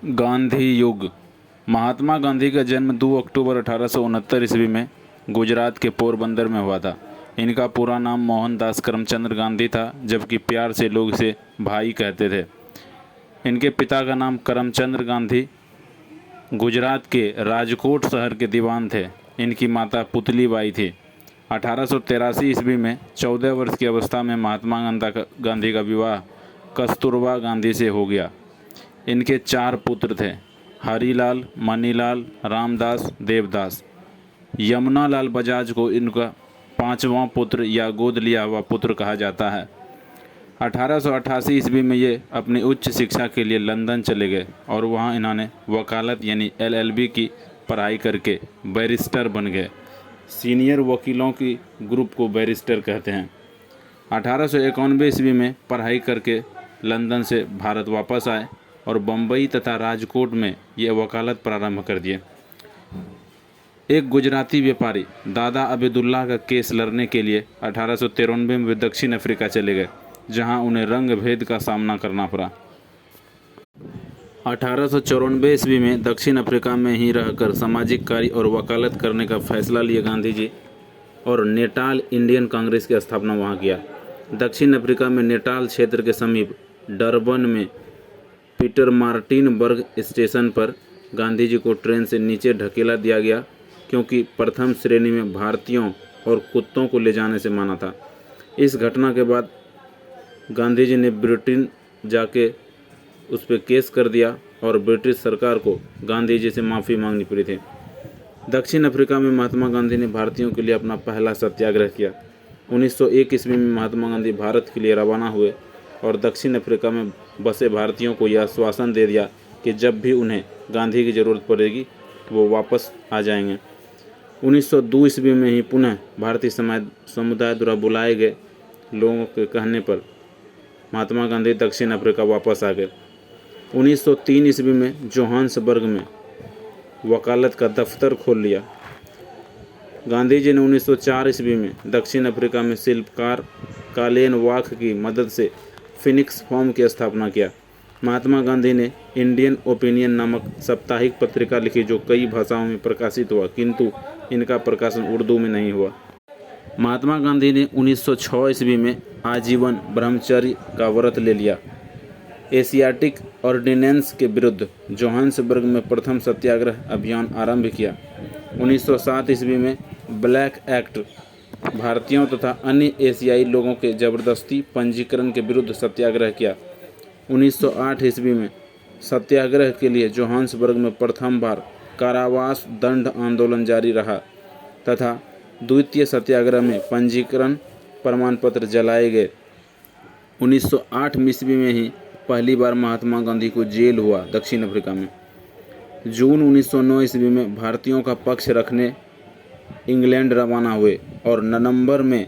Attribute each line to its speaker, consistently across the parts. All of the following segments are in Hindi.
Speaker 1: गांधी युग। महात्मा गांधी का जन्म 2 अक्टूबर 1869 ईस्वी में गुजरात के पोरबंदर में हुआ था। इनका पूरा नाम मोहनदास करमचंद गांधी था, जबकि प्यार से लोग इसे भाई कहते थे। इनके पिता का नाम करमचंद गांधी गुजरात के राजकोट शहर के दीवान थे। इनकी माता पुतली बाई थी। 1883 ईस्वी में 14 वर्ष की अवस्था में महात्मा गांधी का विवाह कस्तूरबा गांधी से हो गया। इनके 4 पुत्र थे, हरीलाल, मनीलाल, रामदास, देवदास। यमुनालाल बजाज को इनका 5वां पुत्र या गोद लिया हुआ पुत्र कहा जाता है। 1888 ईस्वी में ये अपनी उच्च शिक्षा के लिए लंदन चले गए और वहाँ इन्होंने वकालत यानी LLB की पढ़ाई करके बैरिस्टर बन गए। सीनियर वकीलों की ग्रुप को बैरिस्टर कहते हैं। 1891 ईस्वी में पढ़ाई करके लंदन से भारत वापस आए और बम्बई तथा राजकोट में ये वकालत प्रारंभ कर दिए। एक गुजराती व्यापारी दादा अबेदुल्ला का केस लड़ने के लिए 1893 में वे दक्षिण अफ्रीका चले गए, जहां उन्हें रंग भेद का सामना करना पड़ा। 1894 ईस्वी में दक्षिण अफ्रीका में ही रहकर सामाजिक कार्य और वकालत करने का फैसला लिया गांधी जी और नेटाल इंडियन कांग्रेस की स्थापना वहां किया। दक्षिण अफ्रीका में नेटाल क्षेत्र के समीप डरबन में पीटरमार्टिनबर्ग स्टेशन पर गांधी जी को ट्रेन से नीचे ढकेला दिया गया, क्योंकि प्रथम श्रेणी में भारतीयों और कुत्तों को ले जाने से माना था। इस घटना के बाद गांधी जी ने ब्रिटेन जाके उस पर केस कर दिया और ब्रिटिश सरकार को गांधी जी से माफ़ी मांगनी पड़ी थी। दक्षिण अफ्रीका में महात्मा गांधी ने भारतीयों के लिए अपना पहला सत्याग्रह किया। 1901 ईस्वी में महात्मा गांधी भारत के लिए रवाना हुए और दक्षिण अफ्रीका में बसे भारतीयों को यह आश्वासन दे दिया कि जब भी उन्हें गांधी की ज़रूरत पड़ेगी वो वापस आ जाएंगे। 1902 ईस्वी में ही पुनः भारतीय समुदाय द्वारा बुलाए गए लोगों के कहने पर महात्मा गांधी दक्षिण अफ्रीका वापस आ गए। 1903 ईस्वी में जोहान्सबर्ग में वकालत का दफ्तर खोल लिया। गांधी जी ने 1904 ईस्वी में दक्षिण अफ्रीका में शिल्पकार कालेन वाख की मदद से फिनिक्स फॉर्म की स्थापना किया। महात्मा गांधी ने इंडियन ओपिनियन नामक साप्ताहिक पत्रिका लिखी, जो कई भाषाओं में प्रकाशित हुआ, किंतु इनका प्रकाशन उर्दू में नहीं हुआ। महात्मा गांधी ने 1906 ईस्वी में आजीवन ब्रह्मचर्य का व्रत ले लिया। एशियाटिक ऑर्डिनेंस के विरुद्ध जोहान्सबर्ग में प्रथम सत्याग्रह अभियान आरंभ किया। 1907 ईस्वी में ब्लैक एक्ट भारतीयों तथा अन्य एशियाई लोगों के जबरदस्ती पंजीकरण के विरुद्ध सत्याग्रह किया। 1908 ईस्वी में सत्याग्रह के लिए जोहान्सबर्ग में प्रथम बार कारावास दंड आंदोलन जारी रहा तथा द्वितीय सत्याग्रह में पंजीकरण प्रमाण पत्र जलाए गए। 1908 ईस्वी में ही पहली बार महात्मा गांधी को जेल हुआ दक्षिण अफ्रीका में। जून 1909 ईस्वी में भारतीयों का पक्ष रखने इंग्लैंड रवाना हुए और नवंबर में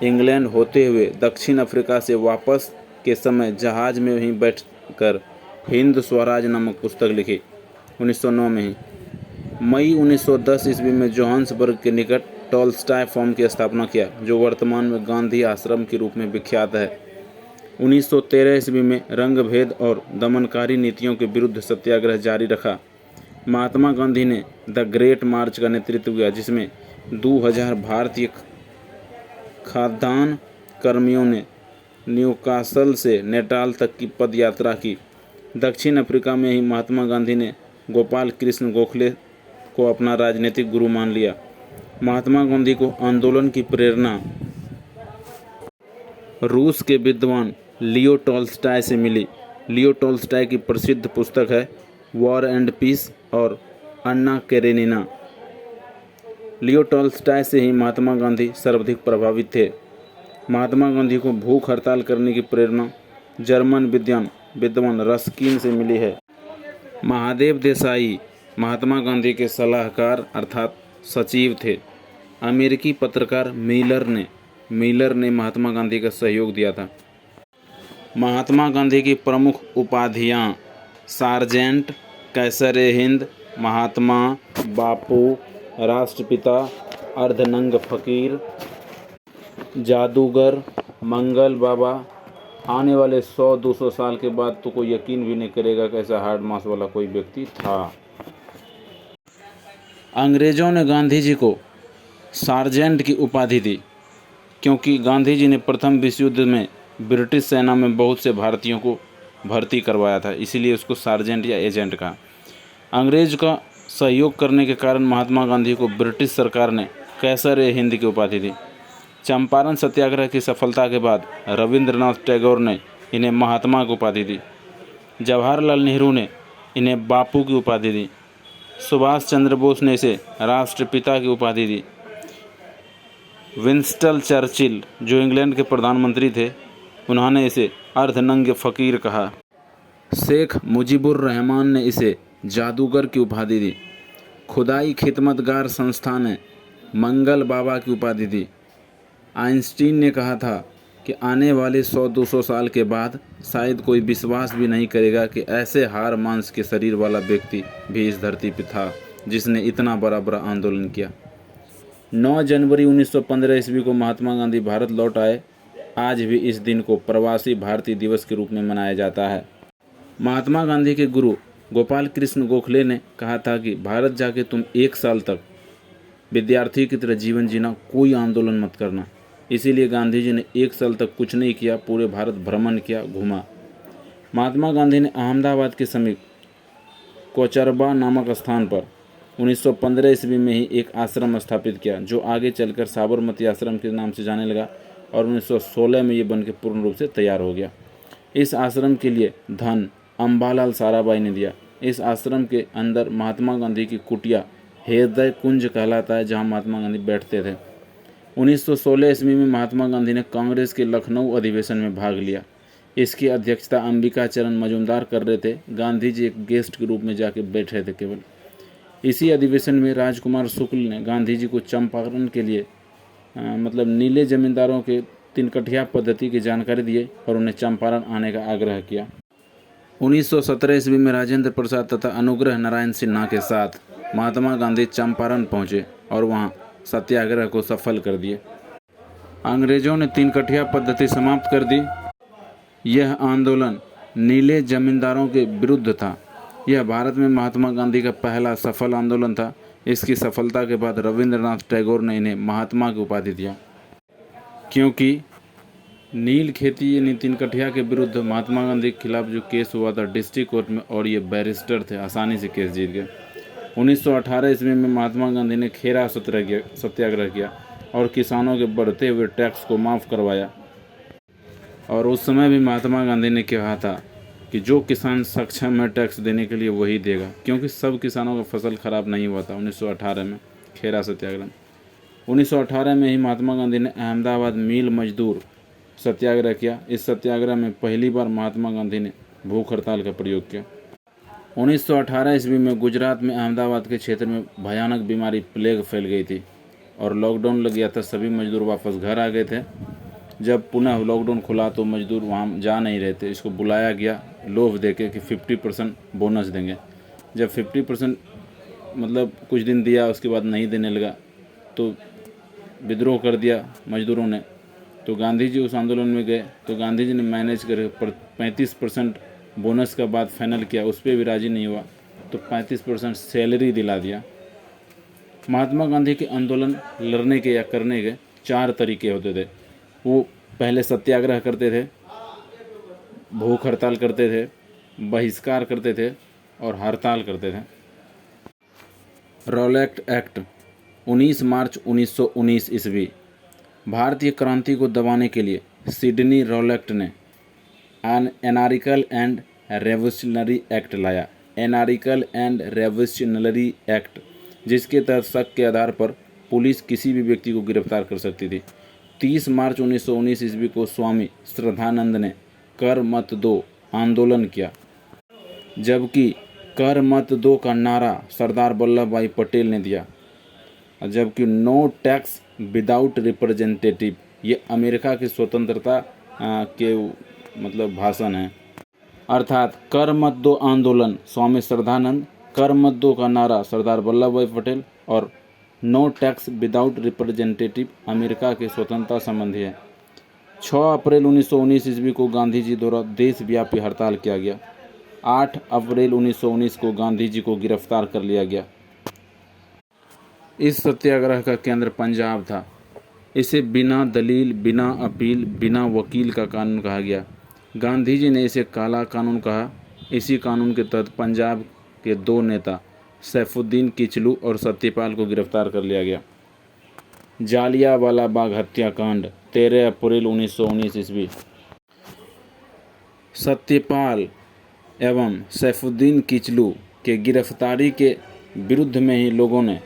Speaker 1: इंग्लैंड होते हुए दक्षिण अफ्रीका से वापस के समय जहाज में ही बैठकर हिंद स्वराज नामक पुस्तक लिखी 1909 में ही। मई 1910 ईस्वी में जोहान्सबर्ग के निकट टॉलस्टॉय फॉर्म की स्थापना किया, जो वर्तमान में गांधी आश्रम के रूप में विख्यात है। 1913 ईस्वी में रंग भेद और दमनकारी नीतियों के विरुद्ध सत्याग्रह जारी रखा। महात्मा गांधी ने द ग्रेट मार्च का नेतृत्व किया, जिसमें 2000 भारतीय खाद्यान्न कर्मियों ने न्यूकासल से नेटाल तक की पद यात्रा की। दक्षिण अफ्रीका में ही महात्मा गांधी ने गोपाल कृष्ण गोखले को अपना राजनीतिक गुरु मान लिया। महात्मा गांधी को आंदोलन की प्रेरणा रूस के विद्वान लियो टॉल्स्टॉय से मिली। लियो टॉल्स्टॉय की प्रसिद्ध पुस्तक है वॉर एंड पीस और अन्ना कैरेनिना। लियो टॉल्स्टॉय से ही महात्मा गांधी सर्वाधिक प्रभावित थे। महात्मा गांधी को भूख हड़ताल करने की प्रेरणा जर्मन विद्वान रस्किन से मिली है। महादेव देसाई महात्मा गांधी के सलाहकार अर्थात सचिव थे। अमेरिकी पत्रकार मिलर ने महात्मा गांधी का सहयोग दिया था। महात्मा गांधी की प्रमुख उपाधियां सार्जेंट, कैसर-ए-हिंद, महात्मा, बापू, राष्ट्रपिता, अर्धनंग फकीर, जादूगर, मंगल बाबा, आने वाले 100-200 साल के बाद तो कोई यकीन भी नहीं करेगा कि ऐसा हार्ड मास वाला कोई व्यक्ति था। अंग्रेज़ों ने गांधी जी को सार्जेंट की उपाधि दी क्योंकि गांधी जी ने प्रथम विश्व युद्ध में ब्रिटिश सेना में बहुत से भारतीयों को भर्ती करवाया था, इसीलिए उसको सार्जेंट या एजेंट कहा। अंग्रेज का सहयोग करने के कारण महात्मा गांधी को ब्रिटिश सरकार ने कैसर-ए-हिंद की उपाधि दी। चंपारण सत्याग्रह की सफलता के बाद रविंद्रनाथ टैगोर ने इन्हें महात्मा की उपाधि दी। जवाहरलाल नेहरू ने इन्हें बापू की उपाधि दी। सुभाष चंद्र बोस ने इसे राष्ट्रपिता की उपाधि दी। विंस्टन चर्चिल जो इंग्लैंड के प्रधानमंत्री थे, उन्होंने इसे अर्धनंगे फ़कीर कहा। शेख मुजीबुर रहमान ने इसे जादूगर की उपाधि दी। खुदाई खिदमतगार संस्था ने मंगल बाबा की उपाधि दी। आइंस्टीन ने कहा था कि आने वाले 100-200 साल के बाद शायद कोई विश्वास भी नहीं करेगा कि ऐसे हार मांस के शरीर वाला व्यक्ति भी इस धरती पर था जिसने इतना बड़ा आंदोलन किया। 9 जनवरी 1915 ईस्वी को महात्मा गांधी भारत लौट आए। आज भी इस दिन को प्रवासी भारतीय दिवस के रूप में मनाया जाता है। महात्मा गांधी के गुरु गोपाल कृष्ण गोखले ने कहा था कि भारत जाके तुम 1 साल तक विद्यार्थी की तरह जीवन जीना, कोई आंदोलन मत करना। इसीलिए गांधी जी ने 1 साल तक कुछ नहीं किया, पूरे भारत भ्रमण किया, घूमा। महात्मा गांधी ने अहमदाबाद के समीप कोचरबा नामक स्थान पर 1915 ईस्वी में ही एक आश्रम स्थापित किया जो आगे चलकर साबरमती आश्रम के नाम से जाने लगा और 1916 में ये बनकर पूर्ण रूप से तैयार हो गया। इस आश्रम के लिए धन अम्बालाल साराभाई ने दिया। इस आश्रम के अंदर महात्मा गांधी की कुटिया हृदय कुंज कहलाता है, जहां महात्मा गांधी बैठते थे। 1916 ईस्वी में महात्मा गांधी ने कांग्रेस के लखनऊ अधिवेशन में भाग लिया। इसकी अध्यक्षता अंबिका चरण मजूमदार कर रहे थे। गांधी जी एक गेस्ट के रूप में जाके बैठे थे केवल। इसी अधिवेशन में राजकुमार शुक्ल ने गांधी जी को चंपारण के लिए मतलब नीले जमींदारों के 3 कठिया पद्धति की जानकारी दिए और उन्हें चंपारण आने का आग्रह किया। 1917 ईस्वी में राजेंद्र प्रसाद तथा अनुग्रह नारायण सिन्हा के साथ महात्मा गांधी चंपारण पहुंचे और वहां सत्याग्रह को सफल कर दिए। अंग्रेजों ने 3 कठिया पद्धति समाप्त कर दी। यह आंदोलन नीले जमींदारों के विरुद्ध था। यह भारत में महात्मा गांधी का पहला सफल आंदोलन था। इसकी सफलता के बाद रविंद्रनाथ टैगोर ने इन्हें महात्मा की उपाधि दिया, क्योंकि नील खेती यानी 3 कठिया के विरुद्ध महात्मा गांधी के खिलाफ जो केस हुआ था डिस्ट्रिक्ट कोर्ट में, और ये बैरिस्टर थे, आसानी से केस जीत गए। 1918 ईस्वी में महात्मा गांधी ने खेरा सत्याग्रह किया और किसानों के बढ़ते हुए टैक्स को माफ़ करवाया। और उस समय भी महात्मा गांधी ने कहा था कि जो किसान सक्षम है टैक्स देने के लिए वही देगा, क्योंकि सब किसानों का फसल खराब नहीं हुआ था 1918 में खेरा सत्याग्रह। 1918 में ही महात्मा गांधी ने अहमदाबाद मिल मजदूर सत्याग्रह किया। इस सत्याग्रह में पहली बार महात्मा गांधी ने भूख हड़ताल का प्रयोग किया। 1918 ईस्वी में गुजरात में अहमदाबाद के क्षेत्र में भयानक बीमारी प्लेग फैल गई थी और लॉकडाउन लग गया था। सभी मजदूर वापस घर आ गए थे। जब पुनः लॉकडाउन खुला तो मजदूर वहाँ जा नहीं रहे थे। इसको बुलाया गया लोभ देके कि 50% बोनस देंगे। जब 50% मतलब कुछ दिन दिया, उसके बाद नहीं देने लगा तो विद्रोह कर दिया मजदूरों ने। तो गांधी जी उस आंदोलन में गए तो गांधी जी ने मैनेज कर 35% बोनस का बात फाइनल किया। उस पर भी राजी नहीं हुआ तो 35% सैलरी दिला दिया। महात्मा गांधी के आंदोलन लड़ने के या करने के 4 तरीके होते थे। वो पहले सत्याग्रह करते थे, भूख हड़ताल करते थे, बहिष्कार करते थे और हड़ताल करते थे। रॉलेट एक्ट 19 मार्च 1919 ईस्वी भारतीय क्रांति को दबाने के लिए सिडनी रॉलेट ने एनार्किकल एंड रेवोल्यूशनरी एक्ट लाया। एनार्किकल एंड रेवोल्यूशनरी एक्ट, जिसके तहत शक के आधार पर पुलिस किसी भी व्यक्ति को गिरफ्तार कर सकती थी। 30 मार्च 1919 ईस्वी को स्वामी श्रद्धानंद ने कर मत दो आंदोलन किया, जबकि कर मत दो का नारा सरदार वल्लभ भाई पटेल ने दिया। जबकि नो टैक्स विदाउट रिप्रेजेंटेटिव, ये अमेरिका की स्वतंत्रता के मतलब भाषण है। अर्थात कर मत दो आंदोलन स्वामी श्रद्धानंद, कर मत दो का नारा सरदार वल्लभ भाई पटेल और no tax without representative America के स्वतंत्रता संबंधी है। 6 अप्रैल 1919 ईस्वी को गांधी जी द्वारा देशव्यापी हड़ताल किया गया। 8 अप्रैल 1919 को गांधी जी को गिरफ्तार कर लिया गया। इस सत्याग्रह का केंद्र पंजाब था। इसे बिना दलील, बिना अपील, बिना वकील का कानून कहा गया। गांधी जी ने इसे काला कानून कहा। इसी कानून के तहत पंजाब के 2 नेता सैफुद्दीन किचलू और सत्यपाल को गिरफ्तार कर लिया गया। जालियांवाला बाग हत्याकांड 13 अप्रैल 1919 ईस्वी। सत्यपाल एवं सैफुद्दीन किचलू के गिरफ्तारी के विरुद्ध में ही लोगों ने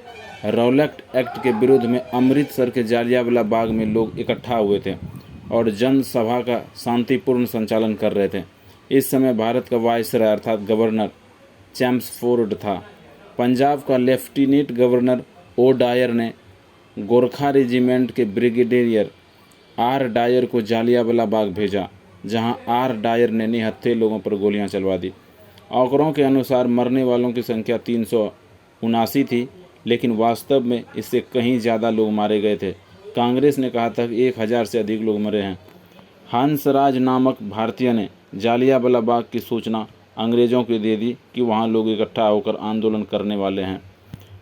Speaker 1: रॉलेट एक्ट के विरोध में अमृतसर के जालियांवाला बाग में लोग इकट्ठा हुए थे और जनसभा का शांतिपूर्ण संचालन कर रहे थे। इस समय भारत का वायसराय अर्थात गवर्नर चैम्सफोर्ड था। पंजाब का लेफ्टिनेंट गवर्नर ओ डायर ने गोरखा रेजिमेंट के ब्रिगेडियर आर डायर को जालियांवाला बाग भेजा, जहां आर डायर ने निहत्थे लोगों पर गोलियां चलवा दी। आंकड़ों के अनुसार मरने वालों की संख्या 379 थी, लेकिन वास्तव में इससे कहीं ज़्यादा लोग मारे गए थे। कांग्रेस ने कहा था कि 1000 से अधिक लोग मरे हैं। हंसराज नामक भारतीय ने जालियांवाला बाग की सूचना अंग्रेज़ों को दे दी कि वहां लोग इकट्ठा होकर आंदोलन करने वाले हैं।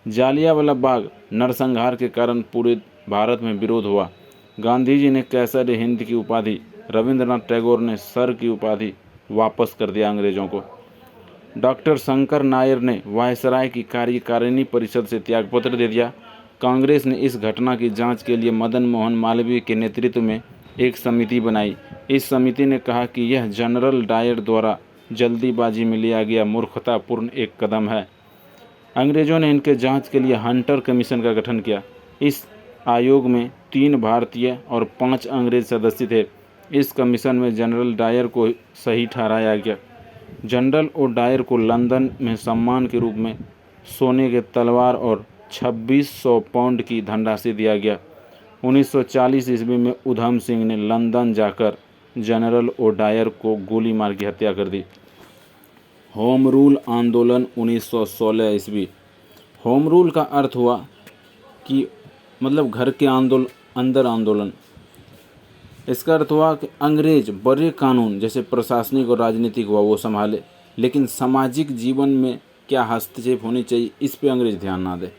Speaker 1: जालियांवाला बाग नरसंहार के कारण पूरे भारत में विरोध हुआ। गांधी जी ने कैसर हिंद की उपाधि, रविंद्रनाथ टैगोर ने सर की उपाधि वापस कर दिया अंग्रेज़ों को। डॉक्टर शंकर नायर ने वायसराय की कार्यकारिणी परिषद से त्यागपत्र दे दिया। कांग्रेस ने इस घटना की जांच के लिए मदन मोहन मालवीय के नेतृत्व में एक समिति बनाई। इस समिति ने कहा कि यह जनरल डायर द्वारा जल्दीबाजी में लिया गया मूर्खतापूर्ण एक कदम है। अंग्रेज़ों ने इनके जांच के लिए हंटर कमीशन का गठन किया। इस आयोग में 3 भारतीय और 5 अंग्रेज सदस्य थे। इस कमीशन में जनरल डायर को सही ठहराया गया। जनरल ओ डायर को लंदन में सम्मान के रूप में सोने के तलवार और 2600 पाउंड की धनराशि दिया गया। 1940 ईस्वी में उधम सिंह ने लंदन जाकर जनरल ओ डायर को गोली मार की हत्या कर दी। होम रूल आंदोलन 1916 ईस्वी। होम रूल का अर्थ हुआ कि मतलब घर के अंदर आंदोलन। इसका अर्थ हुआ कि अंग्रेज बड़े कानून जैसे प्रशासनिक और राजनीतिक हुआ वो संभाले, लेकिन सामाजिक जीवन में क्या हस्तक्षेप होनी चाहिए इस पे अंग्रेज ध्यान ना दे।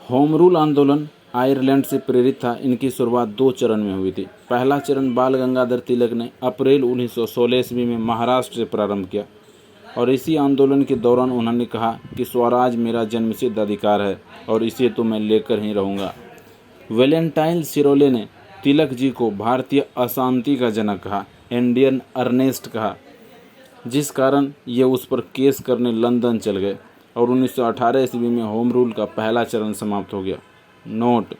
Speaker 1: होम रूल आंदोलन आयरलैंड से प्रेरित था। इनकी शुरुआत 2 चरण में हुई थी। पहला चरण बाल गंगाधर तिलक ने अप्रैल 1916 ईस्वी में महाराष्ट्र से प्रारंभ किया और इसी आंदोलन के दौरान उन्होंने कहा कि स्वराज मेरा जन्मसिद्ध अधिकार है और इसे तो मैं लेकर ही रहूँगा। वैलेंटाइन सिरोले ने तिलक जी को भारतीय अशांति का जनक कहा, इंडियन अर्नेस्ट कहा, जिस कारण ये उस पर केस करने लंदन चल गए और 1918 ईस्वी में होम रूल का पहला चरण समाप्त हो गया। नोट: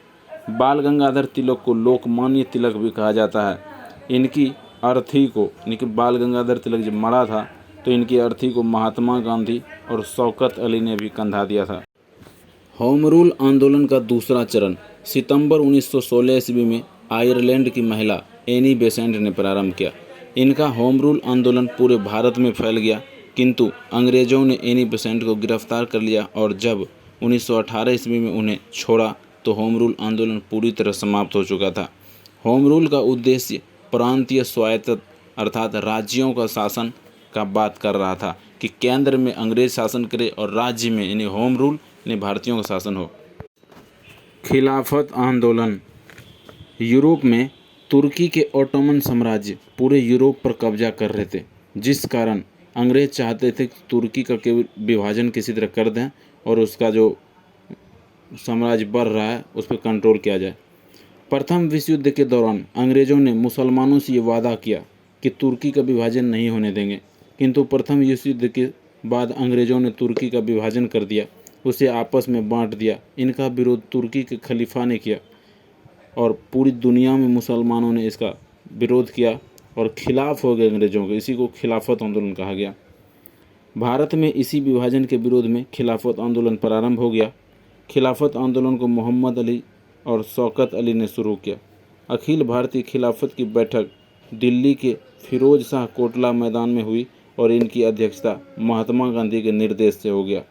Speaker 1: बाल गंगाधर तिलक को लोकमान्य तिलक भी कहा जाता है। इनकी अर्थी को बाल गंगाधर तिलक जब मरा था तो इनकी अर्थी को महात्मा गांधी और शौकत अली ने भी कंधा दिया था। होम रूल आंदोलन का दूसरा चरण सितंबर 1916 ईस्वी में आयरलैंड की महिला एनी बेसेंट ने प्रारंभ किया। इनका होम रूल आंदोलन पूरे भारत में फैल गया, किंतु अंग्रेज़ों ने एनी बेसेंट को गिरफ्तार कर लिया और जब 1918 ईस्वी में उन्हें छोड़ा तो होम रूल आंदोलन पूरी तरह समाप्त हो चुका था। होम रूल का उद्देश्य प्रांतीय स्वायत्त अर्थात राज्यों का शासन का बात कर रहा था कि केंद्र में अंग्रेज शासन करे और राज्य में यानी होम रूल यानी भारतीयों का शासन हो। खिलाफत आंदोलन। यूरोप में तुर्की के ओटोमन साम्राज्य पूरे यूरोप पर कब्जा कर रहे थे, जिस कारण अंग्रेज चाहते थे कि तुर्की का केवल विभाजन किसी तरह कर दें और उसका जो साम्राज्य बढ़ रहा है उस पर कंट्रोल किया जाए। प्रथम विश्व युद्ध के दौरान अंग्रेज़ों ने मुसलमानों से ये वादा किया कि तुर्की का विभाजन नहीं होने देंगे, किंतु प्रथम विश्व युद्ध के बाद अंग्रेज़ों ने तुर्की का विभाजन कर दिया, उसे आपस में बांट दिया। इनका विरोध तुर्की के खलीफा ने किया और पूरी दुनिया में मुसलमानों ने इसका विरोध किया और खिलाफ हो गए अंग्रेज़ों के। इसी को खिलाफत आंदोलन कहा गया। भारत में इसी विभाजन के विरोध में खिलाफत आंदोलन प्रारंभ हो गया। खिलाफत आंदोलन को मोहम्मद अली और शौकत अली ने शुरू किया। अखिल भारतीय खिलाफत की बैठक दिल्ली के फिरोज शाह कोटला मैदान में हुई और इनकी अध्यक्षता महात्मा गांधी के निर्देश से हो गया।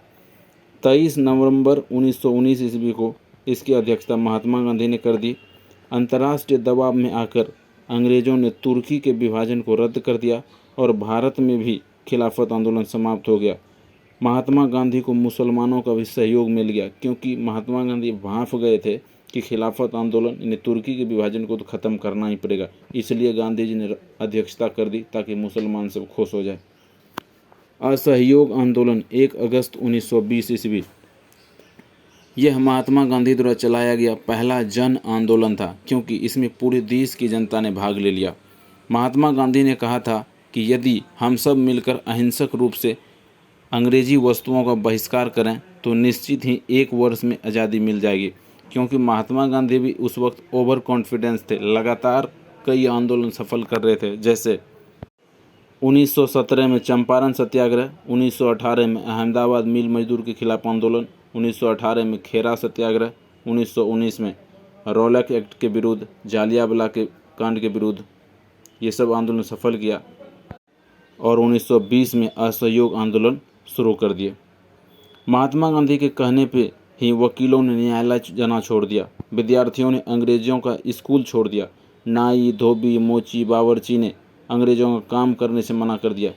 Speaker 1: 23 नवंबर 1919 ईस्वी को इसकी अध्यक्षता महात्मा गांधी ने कर दी। अंतर्राष्ट्रीय दबाव में आकर अंग्रेज़ों ने तुर्की के विभाजन को रद्द कर दिया और भारत में भी खिलाफत आंदोलन समाप्त हो गया। महात्मा गांधी को मुसलमानों का भी सहयोग मिल गया, क्योंकि महात्मा गांधी भांफ गए थे कि खिलाफत आंदोलन यानी तुर्की के विभाजन को तो ख़त्म करना ही पड़ेगा। इसलिए गांधी जी ने अध्यक्षता कर दी ताकि मुसलमान सब खुश हो जाए। असहयोग आंदोलन 1 अगस्त 1920 ईस्वी। यह महात्मा गांधी द्वारा चलाया गया पहला जन आंदोलन था, क्योंकि इसमें पूरे देश की जनता ने भाग ले लिया। महात्मा गांधी ने कहा था कि यदि हम सब मिलकर अहिंसक रूप से अंग्रेजी वस्तुओं का बहिष्कार करें तो निश्चित ही 1 वर्ष में आज़ादी मिल जाएगी। क्योंकि महात्मा गांधी भी उस वक्त ओवर कॉन्फिडेंस थे, लगातार कई आंदोलन सफल कर रहे थे, जैसे 1917 में चंपारण सत्याग्रह, 1918 में अहमदाबाद मिल मजदूर के खिलाफ आंदोलन, 1918 में खेरा सत्याग्रह, 1919 में रौलक एक्ट के विरुद्ध, जालियांवाला के कांड के विरुद्ध, ये सब आंदोलन सफल किया और 1920 में असहयोग आंदोलन शुरू कर दिए। महात्मा गांधी के कहने पे ही वकीलों ने न्यायालय जाना छोड़ दिया, विद्यार्थियों ने अंग्रेज़ों का स्कूल छोड़ दिया, नाई, धोबी, मोची, बावर्ची ने अंग्रेज़ों का काम करने से मना कर दिया।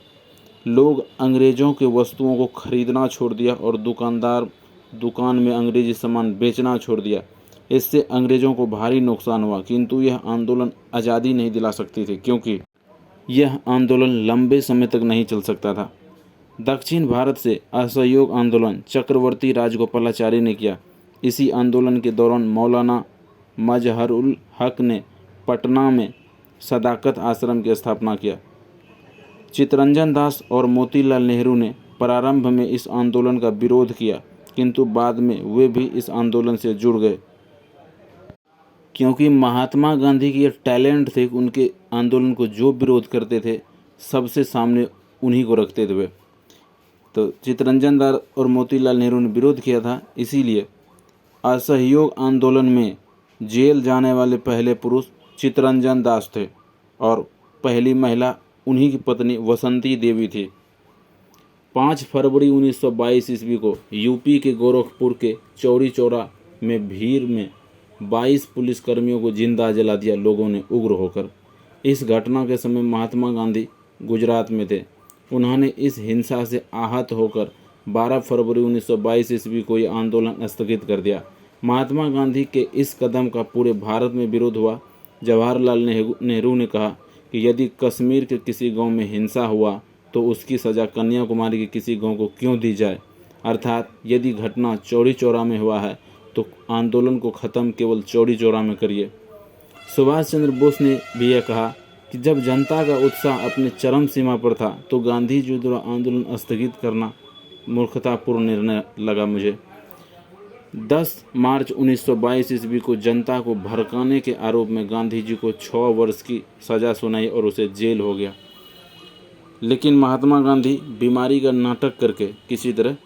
Speaker 1: लोग अंग्रेज़ों के वस्तुओं को खरीदना छोड़ दिया और दुकानदार दुकान में अंग्रेजी सामान बेचना छोड़ दिया। इससे अंग्रेज़ों को भारी नुकसान हुआ, किंतु यह आंदोलन आज़ादी नहीं दिला सकती थी, क्योंकि यह आंदोलन लंबे समय तक नहीं चल सकता था। दक्षिण भारत से असहयोग आंदोलन चक्रवर्ती राजगोपालाचारी ने किया। इसी आंदोलन के दौरान मौलाना मजहरुल हक ने पटना में सदाकत आश्रम की स्थापना किया। चित्तरंजन दास और मोतीलाल नेहरू ने प्रारंभ में इस आंदोलन का विरोध किया, किंतु बाद में वे भी इस आंदोलन से जुड़ गए, क्योंकि महात्मा गांधी की ये टैलेंट थे। उनके आंदोलन को जो विरोध करते थे सबसे सामने उन्हीं को रखते थे वे। तो चित्तरंजन दास और मोतीलाल नेहरू ने विरोध किया था, इसीलिए असहयोग आंदोलन में जेल जाने वाले पहले पुरुष चित्तरंजन दास थे और पहली महिला उन्हीं की पत्नी वसंती देवी थी। 5 फरवरी 1922 ईस्वी को यूपी के गोरखपुर के चौरी चौरा में भीड़ में 22 पुलिसकर्मियों को जिंदा जला दिया लोगों ने उग्र होकर। इस घटना के समय महात्मा गांधी गुजरात में थे। उन्होंने इस हिंसा से आहत होकर 12 फरवरी 1922 ईस्वी को यह आंदोलन स्थगित कर दिया। महात्मा गांधी के इस कदम का पूरे भारत में विरोध हुआ। जवाहरलाल नेहरू ने कहा कि यदि कश्मीर के किसी गांव में हिंसा हुआ तो उसकी सज़ा कन्याकुमारी के किसी गांव को क्यों दी जाए, अर्थात यदि घटना चौरी चौरा में हुआ है तो आंदोलन को ख़त्म केवल चौरी चौरा में करिए। सुभाष चंद्र बोस ने भी यह कहा कि जब जनता का उत्साह अपने चरम सीमा पर था तो गांधी जी द्वारा आंदोलन स्थगित करना मूर्खतापूर्ण निर्णय लगा मुझे। 10 मार्च 1922 ईस्वी को जनता को भड़काने के आरोप में गांधी जी को 6 वर्ष की सज़ा सुनाई और उसे जेल हो गया। लेकिन महात्मा गांधी बीमारी का नाटक करके किसी तरह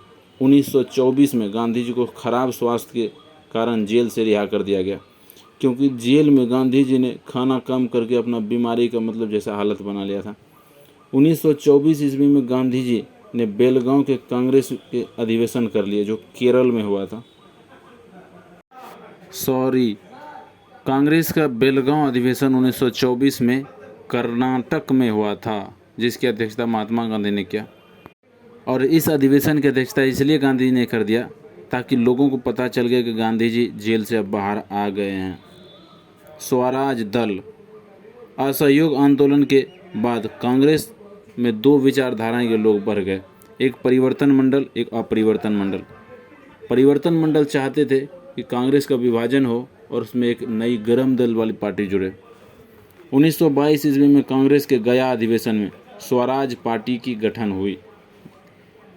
Speaker 1: 1924 में गांधी जी को खराब स्वास्थ्य के कारण जेल से रिहा कर दिया गया, क्योंकि जेल में गांधी जी ने खाना कम करके अपना बीमारी का मतलब जैसा हालत बना लिया था। 1924 ईस्वी में गांधी जी ने बेलगांव के कांग्रेस के अधिवेशन कर लिए, जो केरल में हुआ था। कांग्रेस का बेलगांव अधिवेशन 1924 में कर्नाटक में हुआ था, जिसकी अध्यक्षता महात्मा गांधी ने किया। और इस अधिवेशन की अध्यक्षता इसलिए गांधी जी ने कर दिया ताकि लोगों को पता चल गया कि गांधी जी जेल से अब बाहर आ गए हैं। स्वराज दल। असहयोग आंदोलन के बाद कांग्रेस में 2 विचारधाराएं के लोग बढ़ गए, एक परिवर्तन मंडल, एक अपरिवर्तन मंडल। परिवर्तन मंडल चाहते थे कि कांग्रेस का विभाजन हो और उसमें एक नई गरम दल वाली पार्टी जुड़े। 1922 ईस्वी में कांग्रेस के गया अधिवेशन में स्वराज पार्टी की गठन हुई।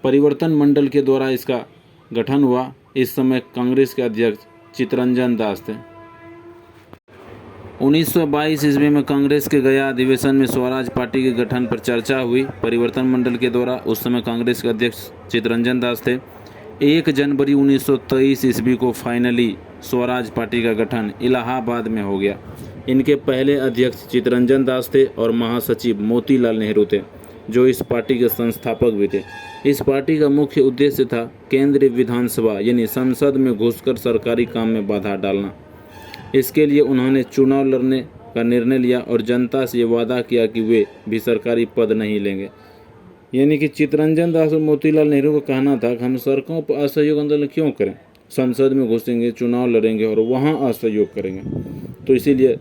Speaker 1: परिवर्तन मंडल के द्वारा इसका गठन हुआ। इस समय कांग्रेस के अध्यक्ष चित्तरंजन दास थे। 1922 ईस्वी में कांग्रेस के गया अधिवेशन में स्वराज पार्टी के गठन पर चर्चा हुई परिवर्तन मंडल के द्वारा। उस समय कांग्रेस के अध्यक्ष चित्तरंजन दास थे। 1 जनवरी 1923 ईस्वी को फाइनली स्वराज पार्टी का गठन इलाहाबाद में हो गया। इनके पहले अध्यक्ष चित्तरंजन दास थे और महासचिव मोतीलाल नेहरू थे, जो इस पार्टी के संस्थापक भी थे। इस पार्टी का मुख्य उद्देश्य था केंद्रीय विधानसभा यानी संसद में घुसकर सरकारी काम में बाधा डालना। इसके लिए उन्होंने चुनाव लड़ने का निर्णय लिया और जनता से ये वादा किया कि वे भी सरकारी पद नहीं लेंगे। यानी कि चित्तरंजन दास और मोतीलाल नेहरू का कहना था कि हम सड़कों पर असहयोग आंदोलन क्यों करें, संसद में घुसेंगे, चुनाव लड़ेंगे और वहाँ असहयोग करेंगे। तो इसीलिए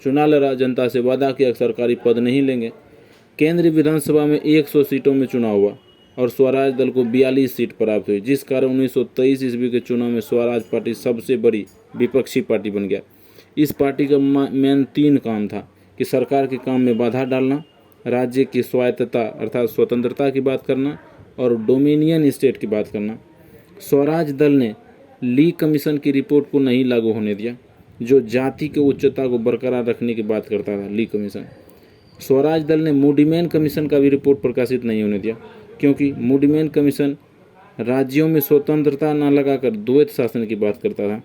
Speaker 1: चुनाव लड़ा, जनता से वादा किया सरकारी पद नहीं लेंगे। केंद्रीय विधानसभा में 100 सीटों में चुनाव हुआ और स्वराज दल को 42 सीट प्राप्त हुई, जिस कारण 1923 ईस्वी के चुनाव में स्वराज पार्टी सबसे बड़ी विपक्षी पार्टी बन गया। इस पार्टी का मेन 3 काम था कि सरकार के काम में बाधा डालना, राज्य की स्वायत्तता अर्थात स्वतंत्रता की बात करना और डोमिनियन स्टेट की बात करना। स्वराज दल ने ली कमीशन की रिपोर्ट को नहीं लागू होने दिया, जो जाति की उच्चता को बरकरार रखने की बात करता था। ली कमीशन। स्वराज दल ने मूडीमैन कमीशन का भी रिपोर्ट प्रकाशित नहीं होने दिया, क्योंकि मूडीमैन कमीशन राज्यों में स्वतंत्रता न लगाकर द्वैत शासन की बात करता था।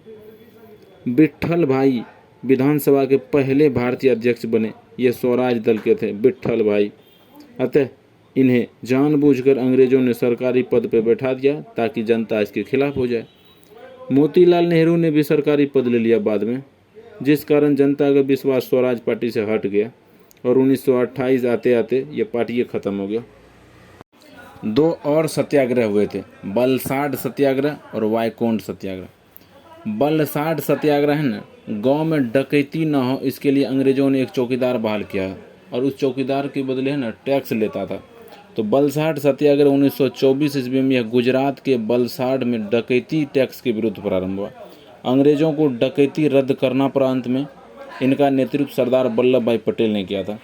Speaker 1: विट्ठल भाई विधानसभा के पहले भारतीय अध्यक्ष बने, ये स्वराज दल के थे, विट्ठल भाई। अतः इन्हें जानबूझकर अंग्रेजों ने सरकारी पद पर बैठा दिया ताकि जनता इसके खिलाफ हो जाए। मोतीलाल नेहरू ने भी सरकारी पद ले लिया बाद में, जिस कारण जनता का विश्वास स्वराज पार्टी से हट गया और 1928 आते आते ये पार्टी खत्म हो गया। 2 और सत्याग्रह हुए थे, बलसाड सत्याग्रह और वाईकुंठ सत्याग्रह। बलसाड सत्याग्रह है ना, गांव में डकैती न हो इसके लिए अंग्रेजों ने एक चौकीदार बहाल किया और उस चौकीदार के बदले है ना टैक्स लेता था। तो बलसाड सत्याग्रह 1924 ईस्वी में यह गुजरात के बलसाड में डकैती टैक्स के विरुद्ध प्रारंभ हुआ। अंग्रेजों को डकैती रद्द करना पड़ा। अंत में इनका नेतृत्व सरदार वल्लभ भाई पटेल ने किया था।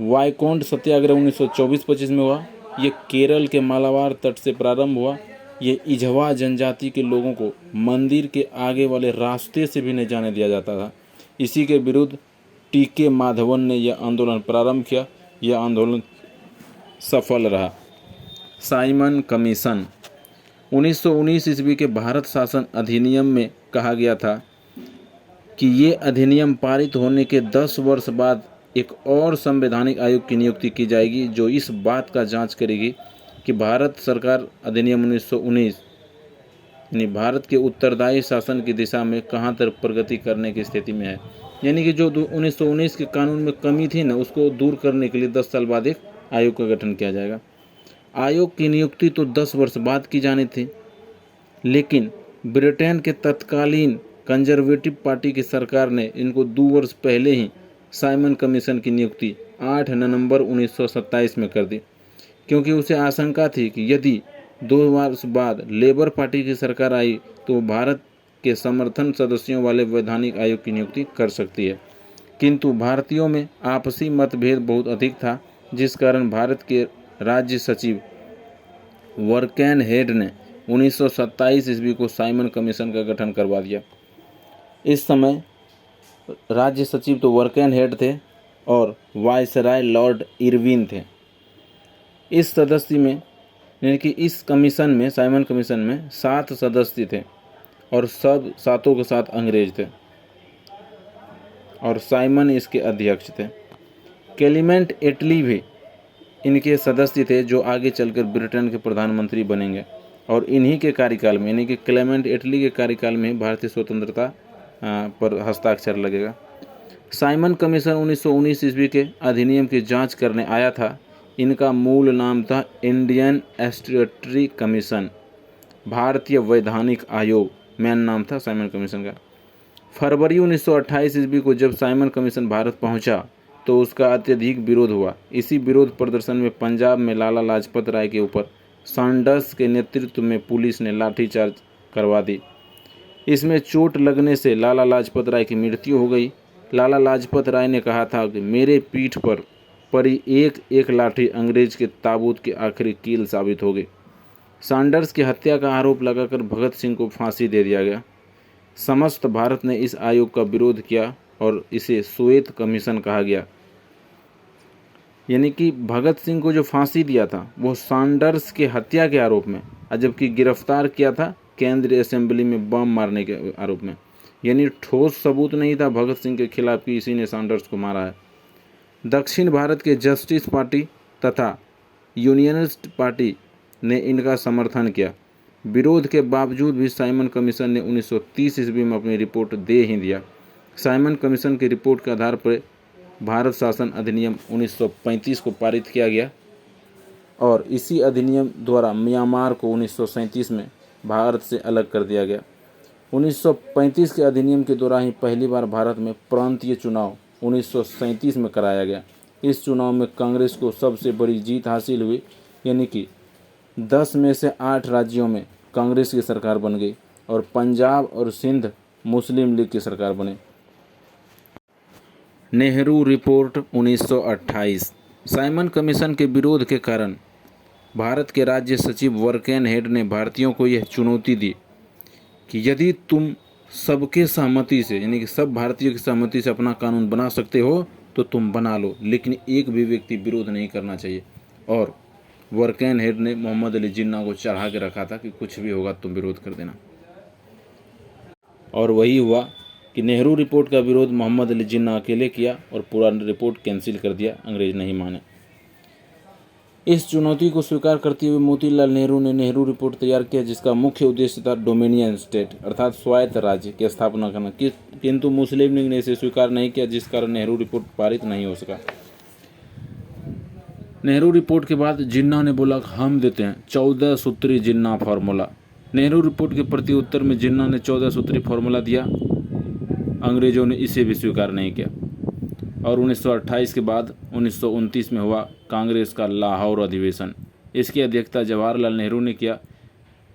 Speaker 1: वाईकुंठ सत्याग्रह 1924-25 में हुआ। ये केरल के मालाबार तट से प्रारंभ हुआ। ये इझवा जनजाति के लोगों को मंदिर के आगे वाले रास्ते से भी नहीं जाने दिया जाता था। इसी के विरुद्ध टी.के. माधवन ने यह आंदोलन प्रारंभ किया। यह आंदोलन सफल रहा। साइमन कमीशन 1919 ईस्वी के भारत शासन अधिनियम में कहा गया था कि ये अधिनियम पारित होने के 10 वर्ष बाद एक और संवैधानिक आयोग की नियुक्ति की जाएगी, जो इस बात का जांच करेगी कि भारत सरकार अधिनियम 1919 यानी भारत के उत्तरदायी शासन की दिशा में कहाँ तक प्रगति करने की स्थिति में है। यानी कि जो 1919 के कानून में कमी थी ना, उसको दूर करने के लिए 10 साल बाद एक आयोग का गठन किया जाएगा। आयोग की नियुक्ति तो 10 वर्ष बाद की जानी थी, लेकिन ब्रिटेन के तत्कालीन कंजर्वेटिव पार्टी की सरकार ने इनको 2 वर्ष पहले ही साइमन कमीशन की नियुक्ति 8 नवंबर 1927 में कर दी, क्योंकि उसे आशंका थी कि यदि 2 वर्ष बाद लेबर पार्टी की सरकार आई तो भारत के समर्थन सदस्यों वाले वैधानिक आयोग की नियुक्ति कर सकती है। किंतु भारतीयों में आपसी मतभेद बहुत अधिक था, जिस कारण भारत के राज्य सचिव वर्कैन हेड ने 1927 ईस्वी को साइमन कमीशन का गठन करवा दिया। इस समय राज्य सचिव तो वर्कैन हेड थे और वायसराय लॉर्ड इरविन थे। इस सदस्य में यानी कि इस कमीशन में, साइमन कमीशन में 7 सदस्य थे और सब 7 के साथ अंग्रेज थे और साइमन इसके अध्यक्ष थे। क्लेमेंट एटली भी इनके सदस्य थे, जो आगे चलकर ब्रिटेन के प्रधानमंत्री बनेंगे और इन्हीं के कार्यकाल में यानी कि क्लेमेंट एटली के कार्यकाल में भारतीय स्वतंत्रता पर हस्ताक्षर लगेगा। साइमन कमीशन 1919 ईस्वी के अधिनियम की जांच करने आया था। इनका मूल नाम था इंडियन स्टैट्यूटरी कमीशन, भारतीय वैधानिक आयोग, मेन नाम था साइमन कमीशन का। फरवरी 1928 ईस्वी को जब साइमन कमीशन भारत पहुंचा तो उसका अत्यधिक विरोध हुआ। इसी विरोध प्रदर्शन में पंजाब में लाला लाजपत राय के ऊपर सैंडर्स के नेतृत्व में पुलिस ने लाठीचार्ज करवा दी। इसमें चोट लगने से लाला लाजपत राय की मृत्यु हो गई। लाला लाजपत राय ने कहा था कि मेरे पीठ पर पड़ी एक एक लाठी अंग्रेज के ताबूत की आखिरी कील साबित हो गई। सैंडर्स की हत्या का आरोप लगाकर भगत सिंह को फांसी दे दिया गया। समस्त भारत ने इस आयोग का विरोध किया और इसे श्वेत कमीशन कहा गया। यानी कि भगत सिंह को जो फांसी दिया था वो सैंडर्स के हत्या के आरोप में, जबकि गिरफ्तार किया था केंद्रीय असेंबली में बम मारने के आरोप में। यानी ठोस सबूत नहीं था भगत सिंह के खिलाफ कि इसी ने सैंडर्स को मारा है। दक्षिण भारत के जस्टिस पार्टी तथा यूनियनिस्ट पार्टी ने इनका समर्थन किया। विरोध के बावजूद भी साइमन कमीशन ने 1930 ईस्वी में अपनी रिपोर्ट दे ही दिया। साइमन कमीशन की रिपोर्ट के आधार पर भारत शासन अधिनियम 1935 को पारित किया गया और इसी अधिनियम द्वारा म्यांमार को 1937 में भारत से अलग कर दिया गया। 1935 के अधिनियम के दौरान ही पहली बार भारत में प्रांतीय चुनाव 1937 में कराया गया। इस चुनाव में कांग्रेस को सबसे बड़ी जीत हासिल हुई, यानी कि 10 में से 8 राज्यों में कांग्रेस की सरकार बन गई और पंजाब और सिंध मुस्लिम लीग की सरकार बने। नेहरू रिपोर्ट 1928। साइमन कमीशन के विरोध के कारण भारत के राज्य सचिव वर्केनहेड ने भारतीयों को यह चुनौती दी कि यदि तुम सबके सहमति से, यानी कि सब भारतीयों की सहमति से अपना कानून बना सकते हो तो तुम बना लो, लेकिन एक भी व्यक्ति विरोध नहीं करना चाहिए। और वर्केनहेड ने मोहम्मद अली जिन्ना को चढ़ा के रखा था कि कुछ भी होगा तुम विरोध कर देना। और वही हुआ कि नेहरू रिपोर्ट का विरोध मोहम्मद अली जिन्ना अकेले किया और पूरा रिपोर्ट कैंसिल कर दिया, अंग्रेज नहीं माने। इस चुनौती को स्वीकार करते हुए मोतीलाल नेहरू ने नेहरू रिपोर्ट तैयार किया, जिसका मुख्य उद्देश्य था डोमिनियन स्टेट अर्थात स्वायत्त राज्य की स्थापना करना, किंतु मुस्लिम लीग ने इसे स्वीकार नहीं किया, जिस कारण नेहरू रिपोर्ट पारित नहीं हो सका। नेहरू रिपोर्ट के बाद जिन्ना ने बोला हम देते हैं 14 सूत्री जिन्ना फार्मूला। नेहरू रिपोर्ट के प्रति उत्तर में जिन्ना ने 14 सूत्री फार्मूला दिया, अंग्रेजों ने इसे भी स्वीकार नहीं किया। और 1928 के बाद 1929 में हुआ कांग्रेस का लाहौर अधिवेशन। इसकी अध्यक्षता जवाहरलाल नेहरू ने किया।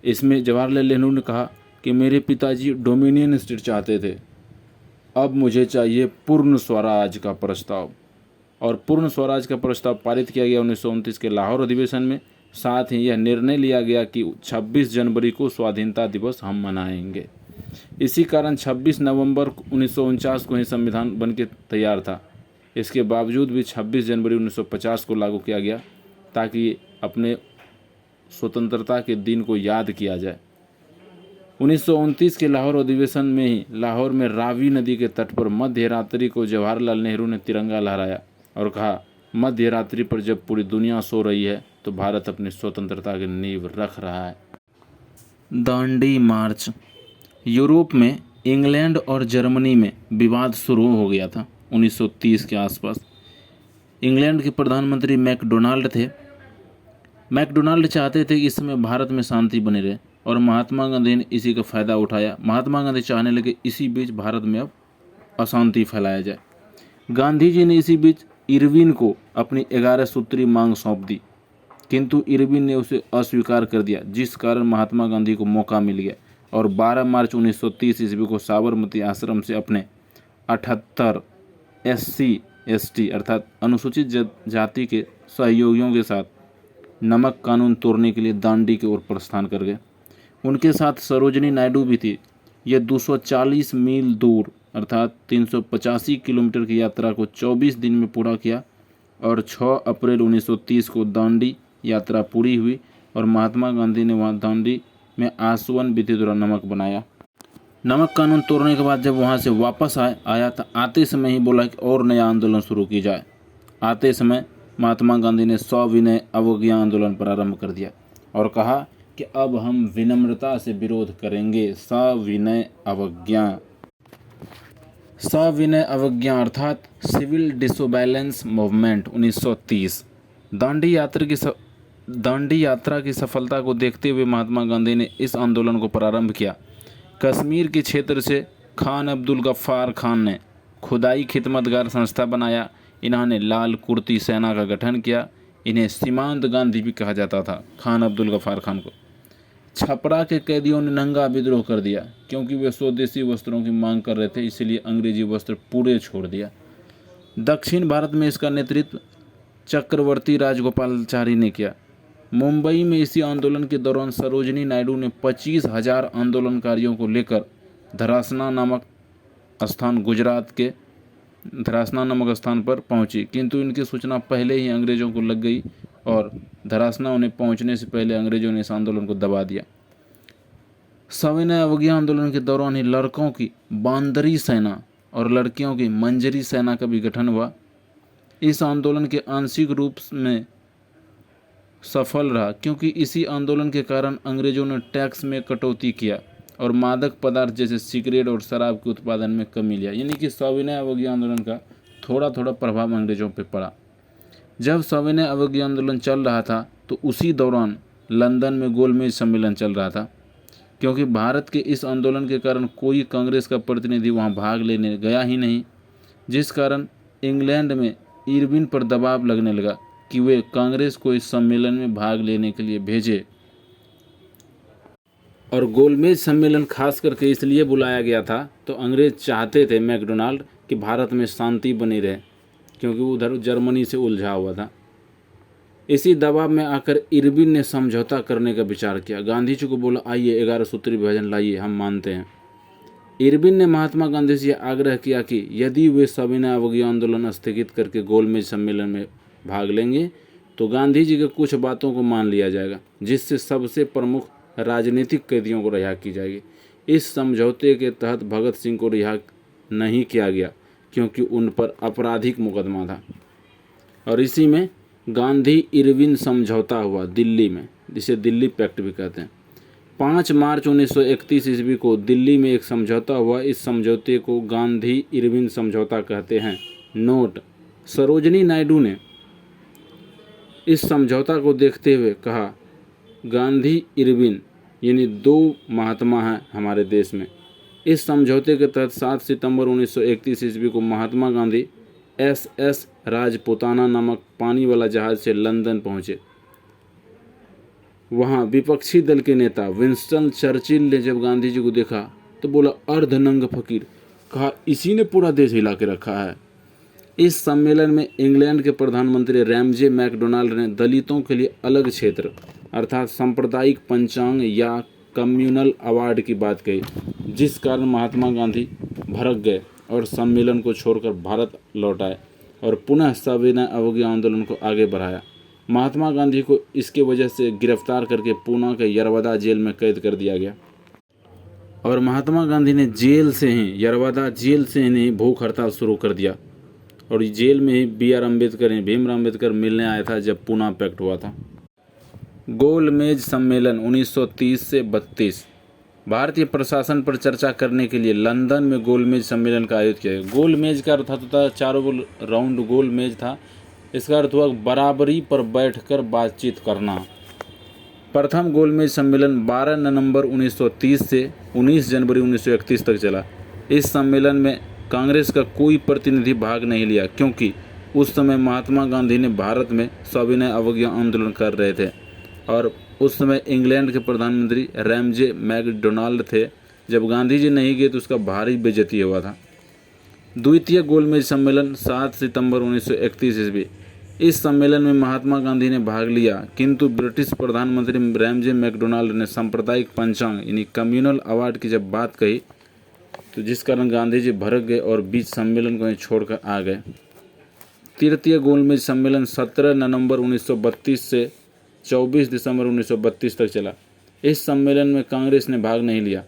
Speaker 1: इसमें जवाहरलाल नेहरू ने कहा कि मेरे पिताजी डोमिनियन स्टेट चाहते थे, अब मुझे चाहिए पूर्ण स्वराज का प्रस्ताव। और पूर्ण स्वराज का प्रस्ताव पारित किया गया 1929 के लाहौर अधिवेशन में। साथ ही यह निर्णय लिया गया कि 26 जनवरी को स्वाधीनता दिवस हम मनाएंगे। इसी कारण 26 नवंबर 1949 को ही संविधान बन के तैयार था। इसके बावजूद भी 26 जनवरी 1950 को लागू किया गया ताकि अपने स्वतंत्रता के दिन को याद किया जाए। 1929 के लाहौर अधिवेशन में ही लाहौर में रावी नदी के तट पर मध्य रात्रि को जवाहरलाल नेहरू ने तिरंगा लहराया और कहा मध्य रात्रि पर जब पूरी दुनिया सो रही है तो भारत अपनी स्वतंत्रता की नींव रख रहा है। दांडी मार्च। यूरोप में इंग्लैंड और जर्मनी में विवाद शुरू हो गया था 1930 के आसपास। इंग्लैंड के प्रधानमंत्री मैकडोनाल्ड थे। मैकडोनाल्ड चाहते थे कि इस समय भारत में शांति बनी रहे और महात्मा गांधी ने इसी का फ़ायदा उठाया। महात्मा गांधी चाहने लगे इसी बीच भारत में अब अशांति फैलाया जाए। गांधी जी ने इसी बीच इरविन को अपनी 11 सूत्री मांग सौंप दी, किंतु इरविन ने उसे अस्वीकार कर दिया, जिस कारण महात्मा गांधी को मौका मिल गया और 12 मार्च 1930 ईस्वी को साबरमती आश्रम से अपने 78 SC/ST अर्थात अनुसूचित जाति के सहयोगियों के साथ नमक कानून तोड़ने के लिए दांडी की ओर प्रस्थान कर गए। उनके साथ सरोजनी नायडू भी थी। यह 240 मील दूर अर्थात 385 किलोमीटर की यात्रा को 24 दिन में पूरा किया और 6 अप्रैल 1930 को दांडी यात्रा पूरी हुई और महात्मा गांधी ने वहां दांडी में आसवन विधि द्वारा नमक बनाया। नमक कानून तोड़ने के बाद जब वहां से वापस आया तो आते समय ही बोला कि और नया आंदोलन शुरू की जाए। आते समय महात्मा गांधी ने सविनय अवज्ञा आंदोलन प्रारंभ कर दिया और कहा कि अब हम विनम्रता से विरोध करेंगे। सविनय अवज्ञा अर्थात सिविल डिसोबेलेंस मूवमेंट 1930। दांडी यात्रा की सफलता को देखते हुए महात्मा गांधी ने इस आंदोलन को प्रारंभ किया। कश्मीर के क्षेत्र से खान अब्दुल गफ्फार खान ने खुदाई खिदमतगार संस्था बनाया। इन्होंने लाल कुर्ती सेना का गठन किया। इन्हें सीमांत गांधी भी कहा जाता था, खान अब्दुल गफ्फार खान को। छपरा के कैदियों ने नंगा विद्रोह कर दिया क्योंकि वे स्वदेशी वस्त्रों की मांग कर रहे थे, इसलिए अंग्रेजी वस्त्र पूरे छोड़ दिया। दक्षिण भारत में इसका नेतृत्व चक्रवर्ती राजगोपालाचारी ने किया। मुंबई में इसी आंदोलन के दौरान सरोजनी नायडू ने 25,000 आंदोलनकारियों को लेकर धरासना नामक स्थान गुजरात के धरासना नामक स्थान पर पहुंची, किंतु इनकी सूचना पहले ही अंग्रेजों को लग गई और धरासना उन्हें पहुंचने से पहले अंग्रेजों ने इस आंदोलन को दबा दिया। सविनय अवज्ञा आंदोलन के दौरान ही लड़कों की बांदरी सेना और लड़कियों की मंजरी सेना का भी गठन हुआ। इस आंदोलन के आंशिक रूप में सफल रहा क्योंकि इसी आंदोलन के कारण अंग्रेजों ने टैक्स में कटौती किया और मादक पदार्थ जैसे सिगरेट और शराब के उत्पादन में कमी लिया। यानी कि सविनय अवज्ञा आंदोलन का थोड़ा थोड़ा प्रभाव अंग्रेजों पर पड़ा। जब सविनय अवज्ञा आंदोलन चल रहा था तो उसी दौरान लंदन में गोलमेज सम्मेलन चल रहा था। क्योंकि भारत के इस आंदोलन के कारण कोई कांग्रेस का प्रतिनिधि वहां भाग लेने गया ही नहीं, जिस कारण इंग्लैंड में इरविन पर दबाव लगने लगा कि वे कांग्रेस को इस सम्मेलन में भाग लेने के लिए भेजे। और गोलमेज सम्मेलन खास करके इसलिए बुलाया गया था तो अंग्रेज चाहते थे मैकडोनाल्ड कि भारत में शांति बनी रहे, क्योंकि उधर जर्मनी से उलझा हुआ था। इसी दबाव में आकर इरविन ने समझौता करने का विचार किया। गांधी जी को बोला, आइए 11 सूत्री विभाजन लाइए, हम मानते हैं। इरविन ने महात्मा गांधी से आग्रह किया कि यदि वे सविनय अवज्ञा आंदोलन स्थगित करके गोलमेज सम्मेलन में भाग लेंगे तो गांधी जी के कुछ बातों को मान लिया जाएगा, जिससे सबसे प्रमुख राजनीतिक कैदियों को रिहा की जाएगी। इस समझौते के तहत भगत सिंह को रिहा नहीं किया गया क्योंकि उन पर आपराधिक मुकदमा था। और इसी में गांधी इरविन समझौता हुआ दिल्ली में, जिसे दिल्ली पैक्ट भी कहते हैं। 5 मार्च 1931 ईस्वी को दिल्ली में एक समझौता हुआ। इस समझौते को गांधी इरविन समझौता कहते हैं। नोट: सरोजिनी नायडू ने इस समझौता को देखते हुए कहा, गांधी इरविन यानी 2 महात्मा हैं हमारे देश में। इस समझौते के तहत 7 सितंबर 1931 ईस्वी को महात्मा गांधी SS राजपुताना नामक पानी वाला जहाज से लंदन पहुंचे। वहां विपक्षी दल के नेता विंस्टन चर्चिल ने जब गांधी जी को देखा तो बोला, अर्धनंग फकीर। कहा, इसी ने पूरा देश हिला के रखा है। इस सम्मेलन में इंग्लैंड के प्रधानमंत्री रैमजे मैकडोनाल्ड ने दलितों के लिए अलग क्षेत्र अर्थात सांप्रदायिक पंचांग या कम्युनल अवार्ड की बात कही, जिस कारण महात्मा गांधी भड़क गए और सम्मेलन को छोड़कर भारत लौट आए और पुनः सविनय अवज्ञा आंदोलन को आगे बढ़ाया। महात्मा गांधी को इसके वजह से गिरफ्तार करके पूना के यरवदा जेल में कैद कर दिया गया और महात्मा गांधी ने यरवदा जेल से ही भूख हड़ताल शुरू कर दिया। और जेल में ही भीमराव अम्बेडकर मिलने आया था जब पूना पैक्ट हुआ था। गोलमेज सम्मेलन 1930 से 32 भारतीय प्रशासन पर चर्चा करने के लिए लंदन में गोलमेज सम्मेलन का आयोजन किया गया। गोलमेज का अर्थ होता चारों गोल राउंड गोल मेज था। इसका अर्थ हुआ बराबरी पर बैठकर बातचीत करना। प्रथम गोलमेज सम्मेलन 12 नवंबर 1930 से 19 जनवरी 1931 तक चला। इस सम्मेलन में कांग्रेस का कोई प्रतिनिधि भाग नहीं लिया क्योंकि उस समय महात्मा गांधी ने भारत में सविनय अवज्ञा आंदोलन कर रहे थे और उस समय इंग्लैंड के प्रधानमंत्री रैमजे मैकडोनाल्ड थे। जब गांधी जी नहीं गए तो उसका भारी बेइज्जती हुआ था। द्वितीय गोलमेज सम्मेलन 7 सितंबर 1931 ईस्वी। इस सम्मेलन में महात्मा गांधी ने भाग लिया, किंतु ब्रिटिश प्रधानमंत्री रैमजे मैकडोनाल्ड ने सांप्रदायिक पंचांग यानी कम्युनल अवार्ड की जब बात कही तो जिस कारण गांधी जी भड़क गए और बीच सम्मेलन को छोड़कर आ गए। तृतीय गोलमेज सम्मेलन 17 नवंबर 1932 से 24 दिसंबर 1932 तक चला। इस सम्मेलन में कांग्रेस ने भाग नहीं लिया।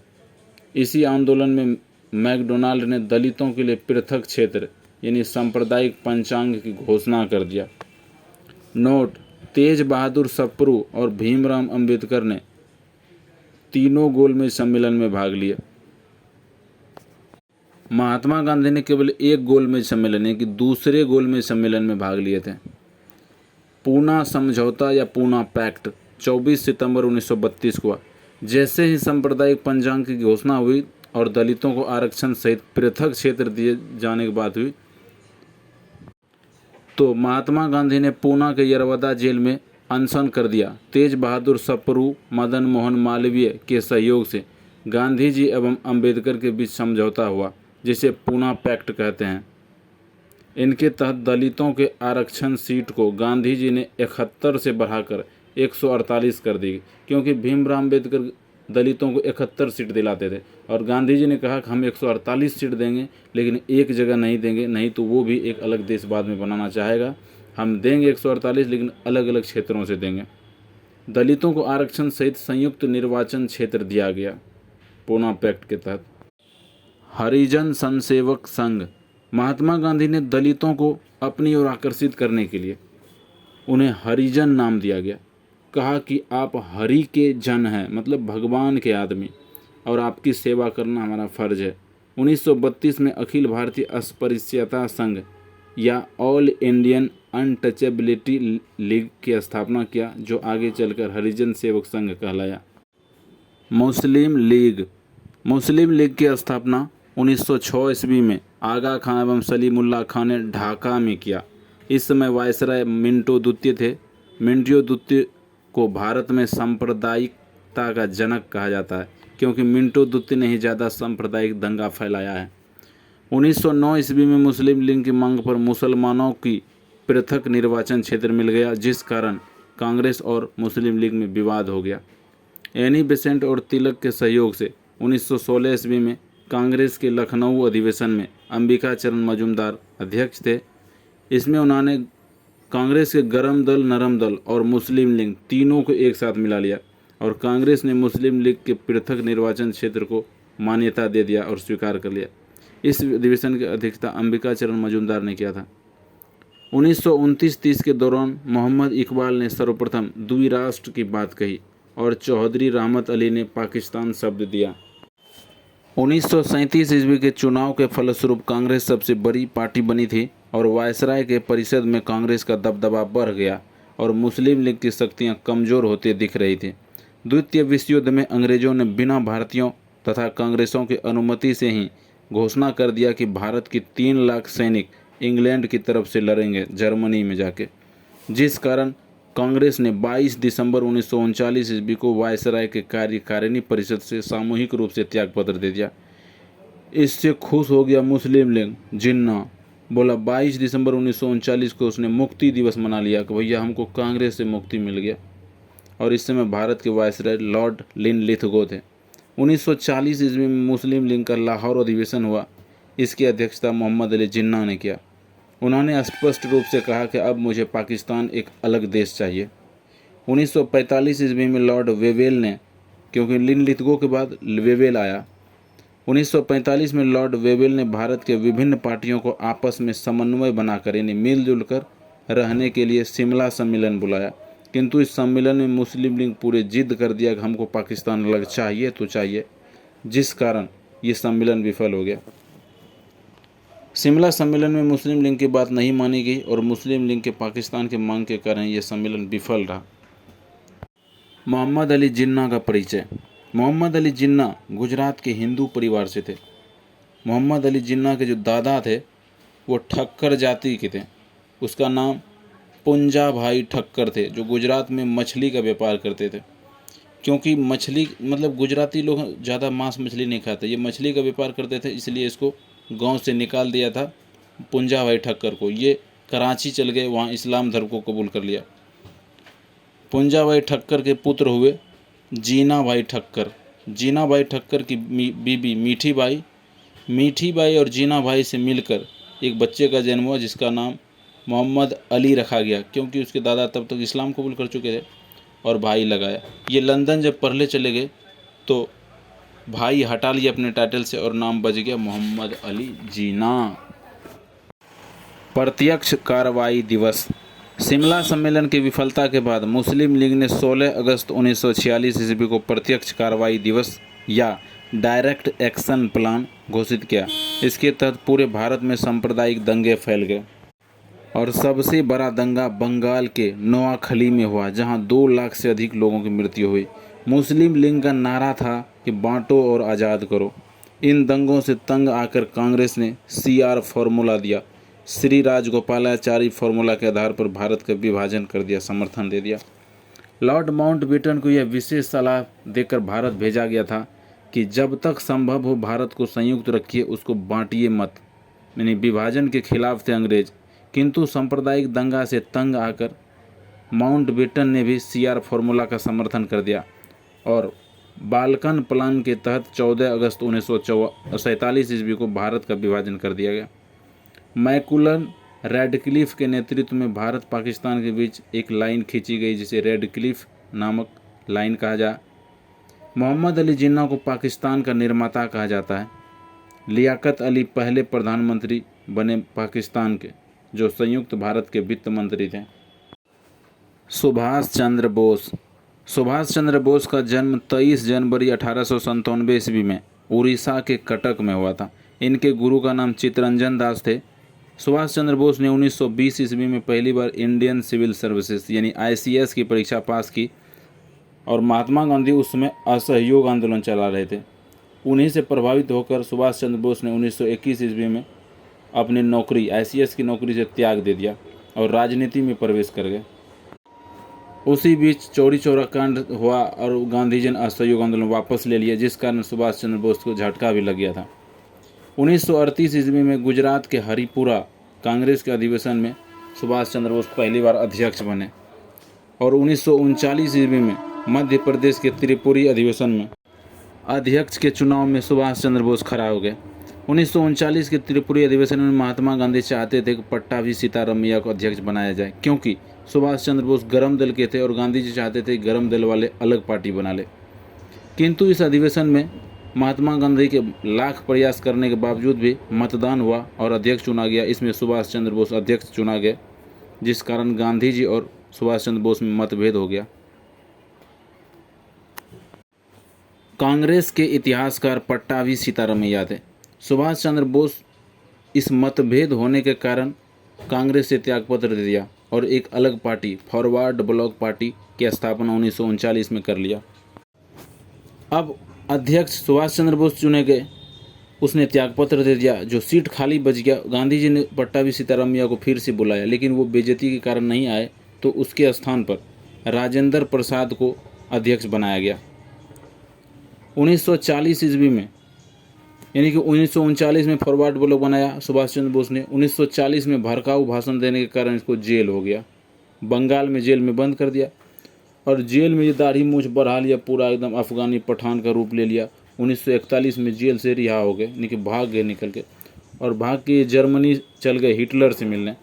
Speaker 1: इसी आंदोलन में मैकडोनाल्ड ने दलितों के लिए पृथक क्षेत्र यानी सांप्रदायिक पंचांग की घोषणा कर दिया। नोट: तेज बहादुर सप्रू और भीमराव अम्बेडकर ने तीनों गोलमेज सम्मेलन में भाग लिया। महात्मा गांधी ने केवल एक गोलमेज सम्मेलन यानी कि दूसरे गोलमेज सम्मेलन में भाग लिए थे। पूना समझौता या पूना पैक्ट 24 सितंबर 1932 को हुआ। जैसे ही सांप्रदायिक पंचांग की घोषणा हुई और दलितों को आरक्षण सहित पृथक क्षेत्र दिए जाने की बात हुई तो महात्मा गांधी ने पूना के यरवदा जेल में अनशन कर दिया। तेज बहादुर सप्रू, मदन मोहन मालवीय के सहयोग से गांधी जी एवं अंबेडकर के बीच समझौता हुआ, जिसे पूना पैक्ट कहते हैं। इनके तहत दलितों के आरक्षण सीट को गांधी जी ने 71 से बढ़ाकर 148 कर दी, क्योंकि भीमराव अम्बेडकर दलितों को 71 सीट दिलाते थे और गांधी जी ने कहा कि हम 148 सीट देंगे लेकिन एक जगह नहीं देंगे, नहीं तो वो भी एक अलग देश बाद में बनाना चाहेगा। हम देंगे 148 लेकिन अलग अलग क्षेत्रों से देंगे। दलितों को आरक्षण सहित संयुक्त निर्वाचन क्षेत्र दिया गया पूना पैक्ट के तहत। हरिजन संसेवक संघ। महात्मा गांधी ने दलितों को अपनी ओर आकर्षित करने के लिए उन्हें हरिजन नाम दिया गया। कहा कि आप हरि के जन हैं, मतलब भगवान के आदमी, और आपकी सेवा करना हमारा फर्ज है। 1932 में अखिल भारतीय अस्पृश्यता संघ या ऑल इंडियन अनटचेबिलिटी लीग की स्थापना किया, जो आगे चलकर हरिजन सेवक संघ कहलाया। मुस्लिम लीग की स्थापना 1906 ईस्वी में आगा खां एवं सलीमुल्लाह खां ने ढाका में किया। इस समय वायसराय मिंटो द्वितीय थे। मिंटो द्वितीय को भारत में सांप्रदायिकता का जनक कहा जाता है, क्योंकि मिंटो द्वितीय ने ही ज़्यादा सांप्रदायिक दंगा फैलाया है। 1909 ईस्वी में मुस्लिम लीग की मांग पर मुसलमानों की पृथक निर्वाचन क्षेत्र मिल गया, जिस कारण कांग्रेस और मुस्लिम लीग में विवाद हो गया। एनी बेसेंट और तिलक के सहयोग से 1916 ईस्वी में कांग्रेस के लखनऊ अधिवेशन में अंबिका चरण मजूमदार अध्यक्ष थे। इसमें उन्होंने कांग्रेस के गरम दल, नरम दल और मुस्लिम लीग तीनों को एक साथ मिला लिया और कांग्रेस ने मुस्लिम लीग के पृथक निर्वाचन क्षेत्र को मान्यता दे दिया और स्वीकार कर लिया। इस अधिवेशन की अध्यक्षता अंबिका चरण मजूमदार ने किया था। 1929-30 के दौरान मोहम्मद इकबाल ने सर्वप्रथम द्विराष्ट्र की बात कही और चौधरी रहमत अली ने पाकिस्तान शब्द दिया। 1937 ईस्वी के चुनाव के फलस्वरूप कांग्रेस सबसे बड़ी पार्टी बनी थी और वायसराय के परिषद में कांग्रेस का दबदबा बढ़ गया और मुस्लिम लीग की शक्तियां कमज़ोर होती दिख रही थी। द्वितीय विश्व युद्ध में अंग्रेज़ों ने बिना भारतीयों तथा कांग्रेसों की अनुमति से ही घोषणा कर दिया कि भारत की 3 लाख सैनिक इंग्लैंड की तरफ से लड़ेंगे जर्मनी में जाके, जिस कारण कांग्रेस ने 22 दिसंबर 1939 ईस्वी को वायसराय के कार्यकारिणी परिषद से सामूहिक रूप से त्यागपत्र दे दिया। इससे खुश हो गया मुस्लिम लीग। जिन्ना बोला 22 दिसंबर 1939 को उसने मुक्ति दिवस मना लिया कि भैया हमको कांग्रेस से मुक्ति मिल गया। और इस समय भारत के वायसराय लॉर्ड लिनलिथगो थे। 1940 ईस्वी में मुस्लिम लीग का लाहौर अधिवेशन हुआ। इसकी अध्यक्षता मोहम्मद अली जिन्ना ने किया। उन्होंने स्पष्ट रूप से कहा कि अब मुझे पाकिस्तान एक अलग देश चाहिए। 1945 ईस्वी में लॉर्ड वेवेल ने, क्योंकि लिनलिथगो के बाद वेवेल आया, 1945 में लॉर्ड वेवेल ने भारत के विभिन्न पार्टियों को आपस में समन्वय बनाकर यानी मिलजुल कर रहने के लिए शिमला सम्मेलन बुलाया, किंतु इस सम्मेलन में मुस्लिम लीग पूरे जिद कर दिया कि हमको पाकिस्तान अलग चाहिए तो चाहिए, जिस कारण ये सम्मेलन विफल हो गया। शिमला सम्मेलन में मुस्लिम लीग की बात नहीं मानी गई और मुस्लिम लीग के पाकिस्तान के मांग के कारण यह सम्मेलन विफल रहा। मोहम्मद अली जिन्ना का परिचय। मोहम्मद अली जिन्ना गुजरात के हिंदू परिवार से थे। मोहम्मद अली जिन्ना के जो दादा थे वो ठक्कर जाति के थे। उसका नाम पुंजा भाई ठक्कर थे, जो गुजरात में मछली का व्यापार करते थे। क्योंकि मछली मतलब गुजराती लोग ज़्यादा मांस मछली नहीं खाते, ये मछली का व्यापार करते थे, इसलिए इसको गांव से निकाल दिया था पुंजा भाई ठक्कर को। ये कराची चल गए, वहाँ इस्लाम धर्म को कबूल कर लिया। पुंजा भाई ठक्कर के पुत्र हुए जीना भाई ठक्कर। जीना भाई ठक्कर की बीबी मीठी बाई और जीना भाई से मिलकर एक बच्चे का जन्म हुआ, जिसका नाम मोहम्मद अली रखा गया, क्योंकि उसके दादा तब तक इस्लाम कबूल कर चुके थे और भाई लगाया। ये लंदन जब पढ़ने चले गए तो भाई हटा लिया अपने टाइटल से और नाम बच गया मोहम्मद अली जीना। प्रत्यक्ष कार्रवाई दिवस। शिमला सम्मेलन की विफलता के बाद मुस्लिम लीग ने 16 अगस्त 1946 ईस्वी को प्रत्यक्ष कार्रवाई दिवस या डायरेक्ट एक्शन प्लान घोषित किया। इसके तहत पूरे भारत में सांप्रदायिक दंगे फैल गए और सबसे बड़ा दंगा बंगाल के नोआखली में हुआ, जहां 2 लाख से अधिक लोगों की मृत्यु हुई। मुस्लिम लीग का नारा था कि बांटो और आज़ाद करो। इन दंगों से तंग आकर कांग्रेस ने CR फॉर्मूला दिया, श्री राजगोपालाचारी फॉर्मूला के आधार पर भारत का विभाजन कर दिया, समर्थन दे दिया। लॉर्ड माउंटबेटन को यह विशेष सलाह देकर भारत भेजा गया था कि जब तक संभव हो भारत को संयुक्त रखिए, उसको बांटिए मत। यानी विभाजन के खिलाफ थे अंग्रेज, किंतु सांप्रदायिक दंगा से तंग आकर माउंटबेटन ने भी CR फॉर्मूला का समर्थन कर दिया और बाल्कन प्लान के तहत 14 अगस्त 1947 ईस्वी को भारत का विभाजन कर दिया गया। मैकुलन रेडक्लिफ के नेतृत्व में भारत पाकिस्तान के बीच एक लाइन खींची गई, जिसे रेडक्लिफ नामक लाइन कहा जाए। मोहम्मद अली जिन्ना को पाकिस्तान का निर्माता कहा जाता है। लियाकत अली पहले प्रधानमंत्री बने पाकिस्तान के, जो संयुक्त भारत के वित्त मंत्री थे। सुभाष चंद्र बोस। सुभाष चंद्र बोस का जन्म 23 जनवरी 1897 ईस्वी में उड़ीसा के कटक में हुआ था। इनके गुरु का नाम चित्तरंजन दास थे। सुभाष चंद्र बोस ने 1920 ईस्वी में पहली बार इंडियन सिविल सर्विसेज यानी ICS की परीक्षा पास की और महात्मा गांधी उस समय असहयोग आंदोलन चला रहे थे। उन्हीं से प्रभावित होकर सुभाष चंद्र बोस ने 1921 ईस्वी में अपनी नौकरी ICS की नौकरी से त्याग दे दिया और राजनीति में प्रवेश कर गए। उसी बीच चौरी चौरा कांड हुआ और गांधी जी ने असहयोग आंदोलन वापस ले लिया, जिस कारण सुभाष चंद्र बोस को झटका भी लग गया था। 1938 ईस्वी में गुजरात के हरिपुरा कांग्रेस के अधिवेशन में सुभाष चंद्र बोस पहली बार अध्यक्ष बने और 1939 ईस्वी में मध्य प्रदेश के त्रिपुरी अधिवेशन में अध्यक्ष के चुनाव में सुभाष चंद्र बोस खड़ा हो गए। 1939 के त्रिपुरी अधिवेशन में महात्मा गांधी चाहते थे कि पट्टाभी सीतारामैया को अध्यक्ष बनाया जाए, क्योंकि सुभाष चंद्र बोस गरम दल के थे और गांधी जी चाहते थे गरम दल वाले अलग पार्टी बना ले। किंतु इस अधिवेशन में महात्मा गांधी के लाख प्रयास करने के बावजूद भी मतदान हुआ और अध्यक्ष चुना गया। इसमें सुभाष चंद्र बोस अध्यक्ष चुना गए, जिस कारण गांधी जी और सुभाष चंद्र बोस में मतभेद हो गया। कांग्रेस के इतिहासकार पट्टाभी सीतारामैया थे। सुभाष चंद्र बोस इस मतभेद होने के कारण कांग्रेस से त्यागपत्र दे दिया और एक अलग पार्टी फॉरवर्ड ब्लॉक पार्टी की स्थापना 1939 में कर लिया। अब अध्यक्ष सुभाष चंद्र बोस चुने गए, उसने त्यागपत्र दे दिया, जो सीट खाली बच गया। गांधी जी ने पट्टाभी सीतारामैया को फिर से बुलाया, लेकिन वो बेइज्जती के कारण नहीं आए, तो उसके स्थान पर राजेंद्र प्रसाद को अध्यक्ष बनाया गया। 1940 ईस्वी में यानी कि 1939 में फॉरवर्ड ब्लॉक बनाया सुभाष चंद्र बोस ने। 1940 में भड़काऊ भाषण देने के कारण इसको जेल हो गया, बंगाल में जेल में बंद कर दिया और जेल में ये दाढ़ी मूछ बढ़ा लिया, पूरा एकदम अफगानी पठान का रूप ले लिया। 1941 में जेल से रिहा हो गए, यानी कि भाग गए निकल के, और भाग के जर्मनी चल गए हिटलर से मिलने।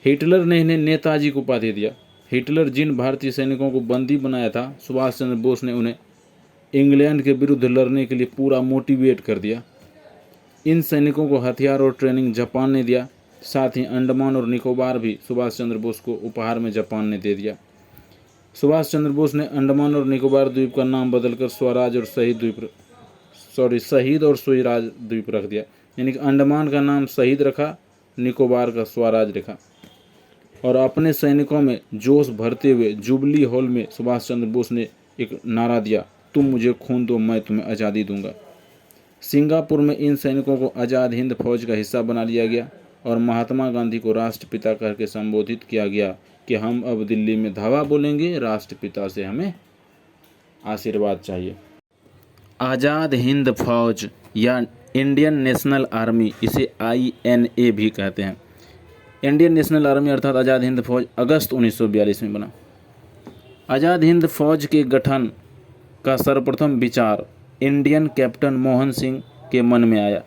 Speaker 1: हिटलर ने इन्हें नेताजी को उपाधि दिया। हिटलर जिन भारतीय सैनिकों को बंदी बनाया था, सुभाष चंद्र बोस ने उन्हें इंग्लैंड के विरुद्ध लड़ने के लिए पूरा मोटिवेट कर दिया। इन सैनिकों को हथियार और ट्रेनिंग जापान ने दिया। साथ ही अंडमान और निकोबार भी सुभाष चंद्र बोस को उपहार में जापान ने दे दिया। सुभाष चंद्र बोस ने अंडमान और निकोबार द्वीप का नाम बदलकर शहीद और स्वराज द्वीप रख दिया, यानी कि अंडमान का नाम शहीद रखा, निकोबार का स्वराज रखा। और अपने सैनिकों में जोश भरते हुए जुबली हॉल में सुभाष चंद्र बोस ने एक नारा दिया, तुम मुझे खून दो, मैं तुम्हें आज़ादी दूंगा। सिंगापुर में इन सैनिकों को आज़ाद हिंद फौज का हिस्सा बना लिया गया और महात्मा गांधी को राष्ट्रपिता करके संबोधित किया गया कि हम अब दिल्ली में धावा बोलेंगे, राष्ट्रपिता से हमें आशीर्वाद चाहिए। आज़ाद हिंद फौज या इंडियन नेशनल आर्मी, इसे INA भी कहते हैं। इंडियन नेशनल आर्मी अर्थात आज़ाद हिंद फौज अगस्त 1942 में बना। आज़ाद हिंद फौज के गठन का सर्वप्रथम विचार इंडियन कैप्टन मोहन सिंह के मन में आया।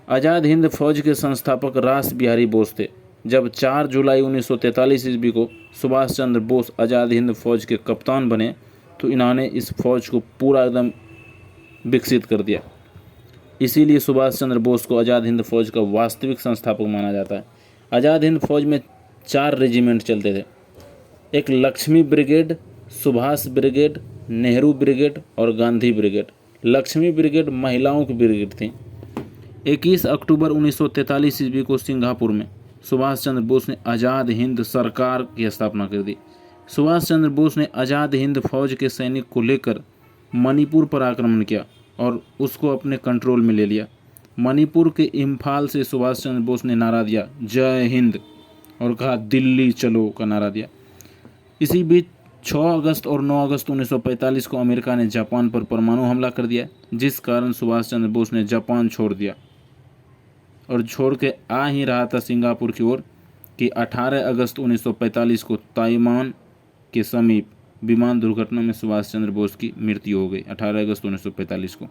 Speaker 1: आज़ाद हिंद फौज के संस्थापक रास बिहारी बोस थे। जब 4 जुलाई 1943 ईस्वी को सुभाष चंद्र बोस आज़ाद हिंद फौज के कप्तान बने, तो इन्होंने इस फौज को पूरा एकदम विकसित कर दिया। इसीलिए सुभाष चंद्र बोस को आज़ाद हिंद फौज का वास्तविक संस्थापक माना जाता है। आज़ाद हिंद फौज में 4 रेजिमेंट चलते थे, एक Lakshmi brigade, Subhash brigade, Nehru brigade और गांधी ब्रिगेड। लक्ष्मी ब्रिगेड महिलाओं की ब्रिगेड थी। 21 अक्टूबर 1943 ईस्वी को सिंगापुर में सुभाष चंद्र बोस ने आज़ाद हिंद सरकार की स्थापना कर दी। सुभाष चंद्र बोस ने आज़ाद हिंद फौज के सैनिक को लेकर मणिपुर पर आक्रमण किया और उसको अपने कंट्रोल में ले लिया। मणिपुर के इम्फाल से सुभाष चंद्र बोस ने नारा दिया जय हिंद और कहा दिल्ली चलो का नारा दिया। इसी बीच 6 अगस्त और 9 अगस्त 1945 को अमेरिका ने जापान पर परमाणु हमला कर दिया, जिस कारण सुभाष चंद्र बोस ने जापान छोड़ दिया और छोड़ के आ ही रहा था सिंगापुर की ओर कि 18 अगस्त 1945 को ताइवान के समीप विमान दुर्घटना में सुभाष चंद्र बोस की मृत्यु हो गई। 18 अगस्त 1945 को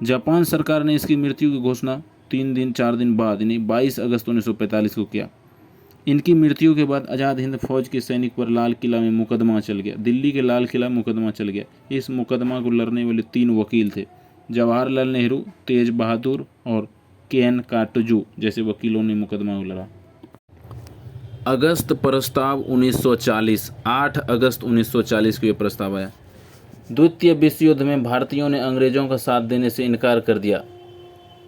Speaker 1: जापान सरकार ने इसकी मृत्यु की घोषणा 4 दिन बाद यानी 22 अगस्त 1945 को किया। इनकी मृत्यु के बाद आज़ाद हिंद फौज के सैनिक पर लाल किला में मुकदमा चल गया। दिल्ली के लाल किला में मुकदमा चल गया। इस मुकदमा को लड़ने वाले 3 वकील थे, जवाहरलाल नेहरू, तेज बहादुर और केएन काटजू जैसे वकीलों ने मुकदमा को लड़ा। अगस्त प्रस्ताव 1940, 8 अगस्त 1940 को ये प्रस्ताव आया। द्वितीय विश्व युद्ध में भारतीयों ने अंग्रेज़ों का साथ देने से इनकार कर दिया।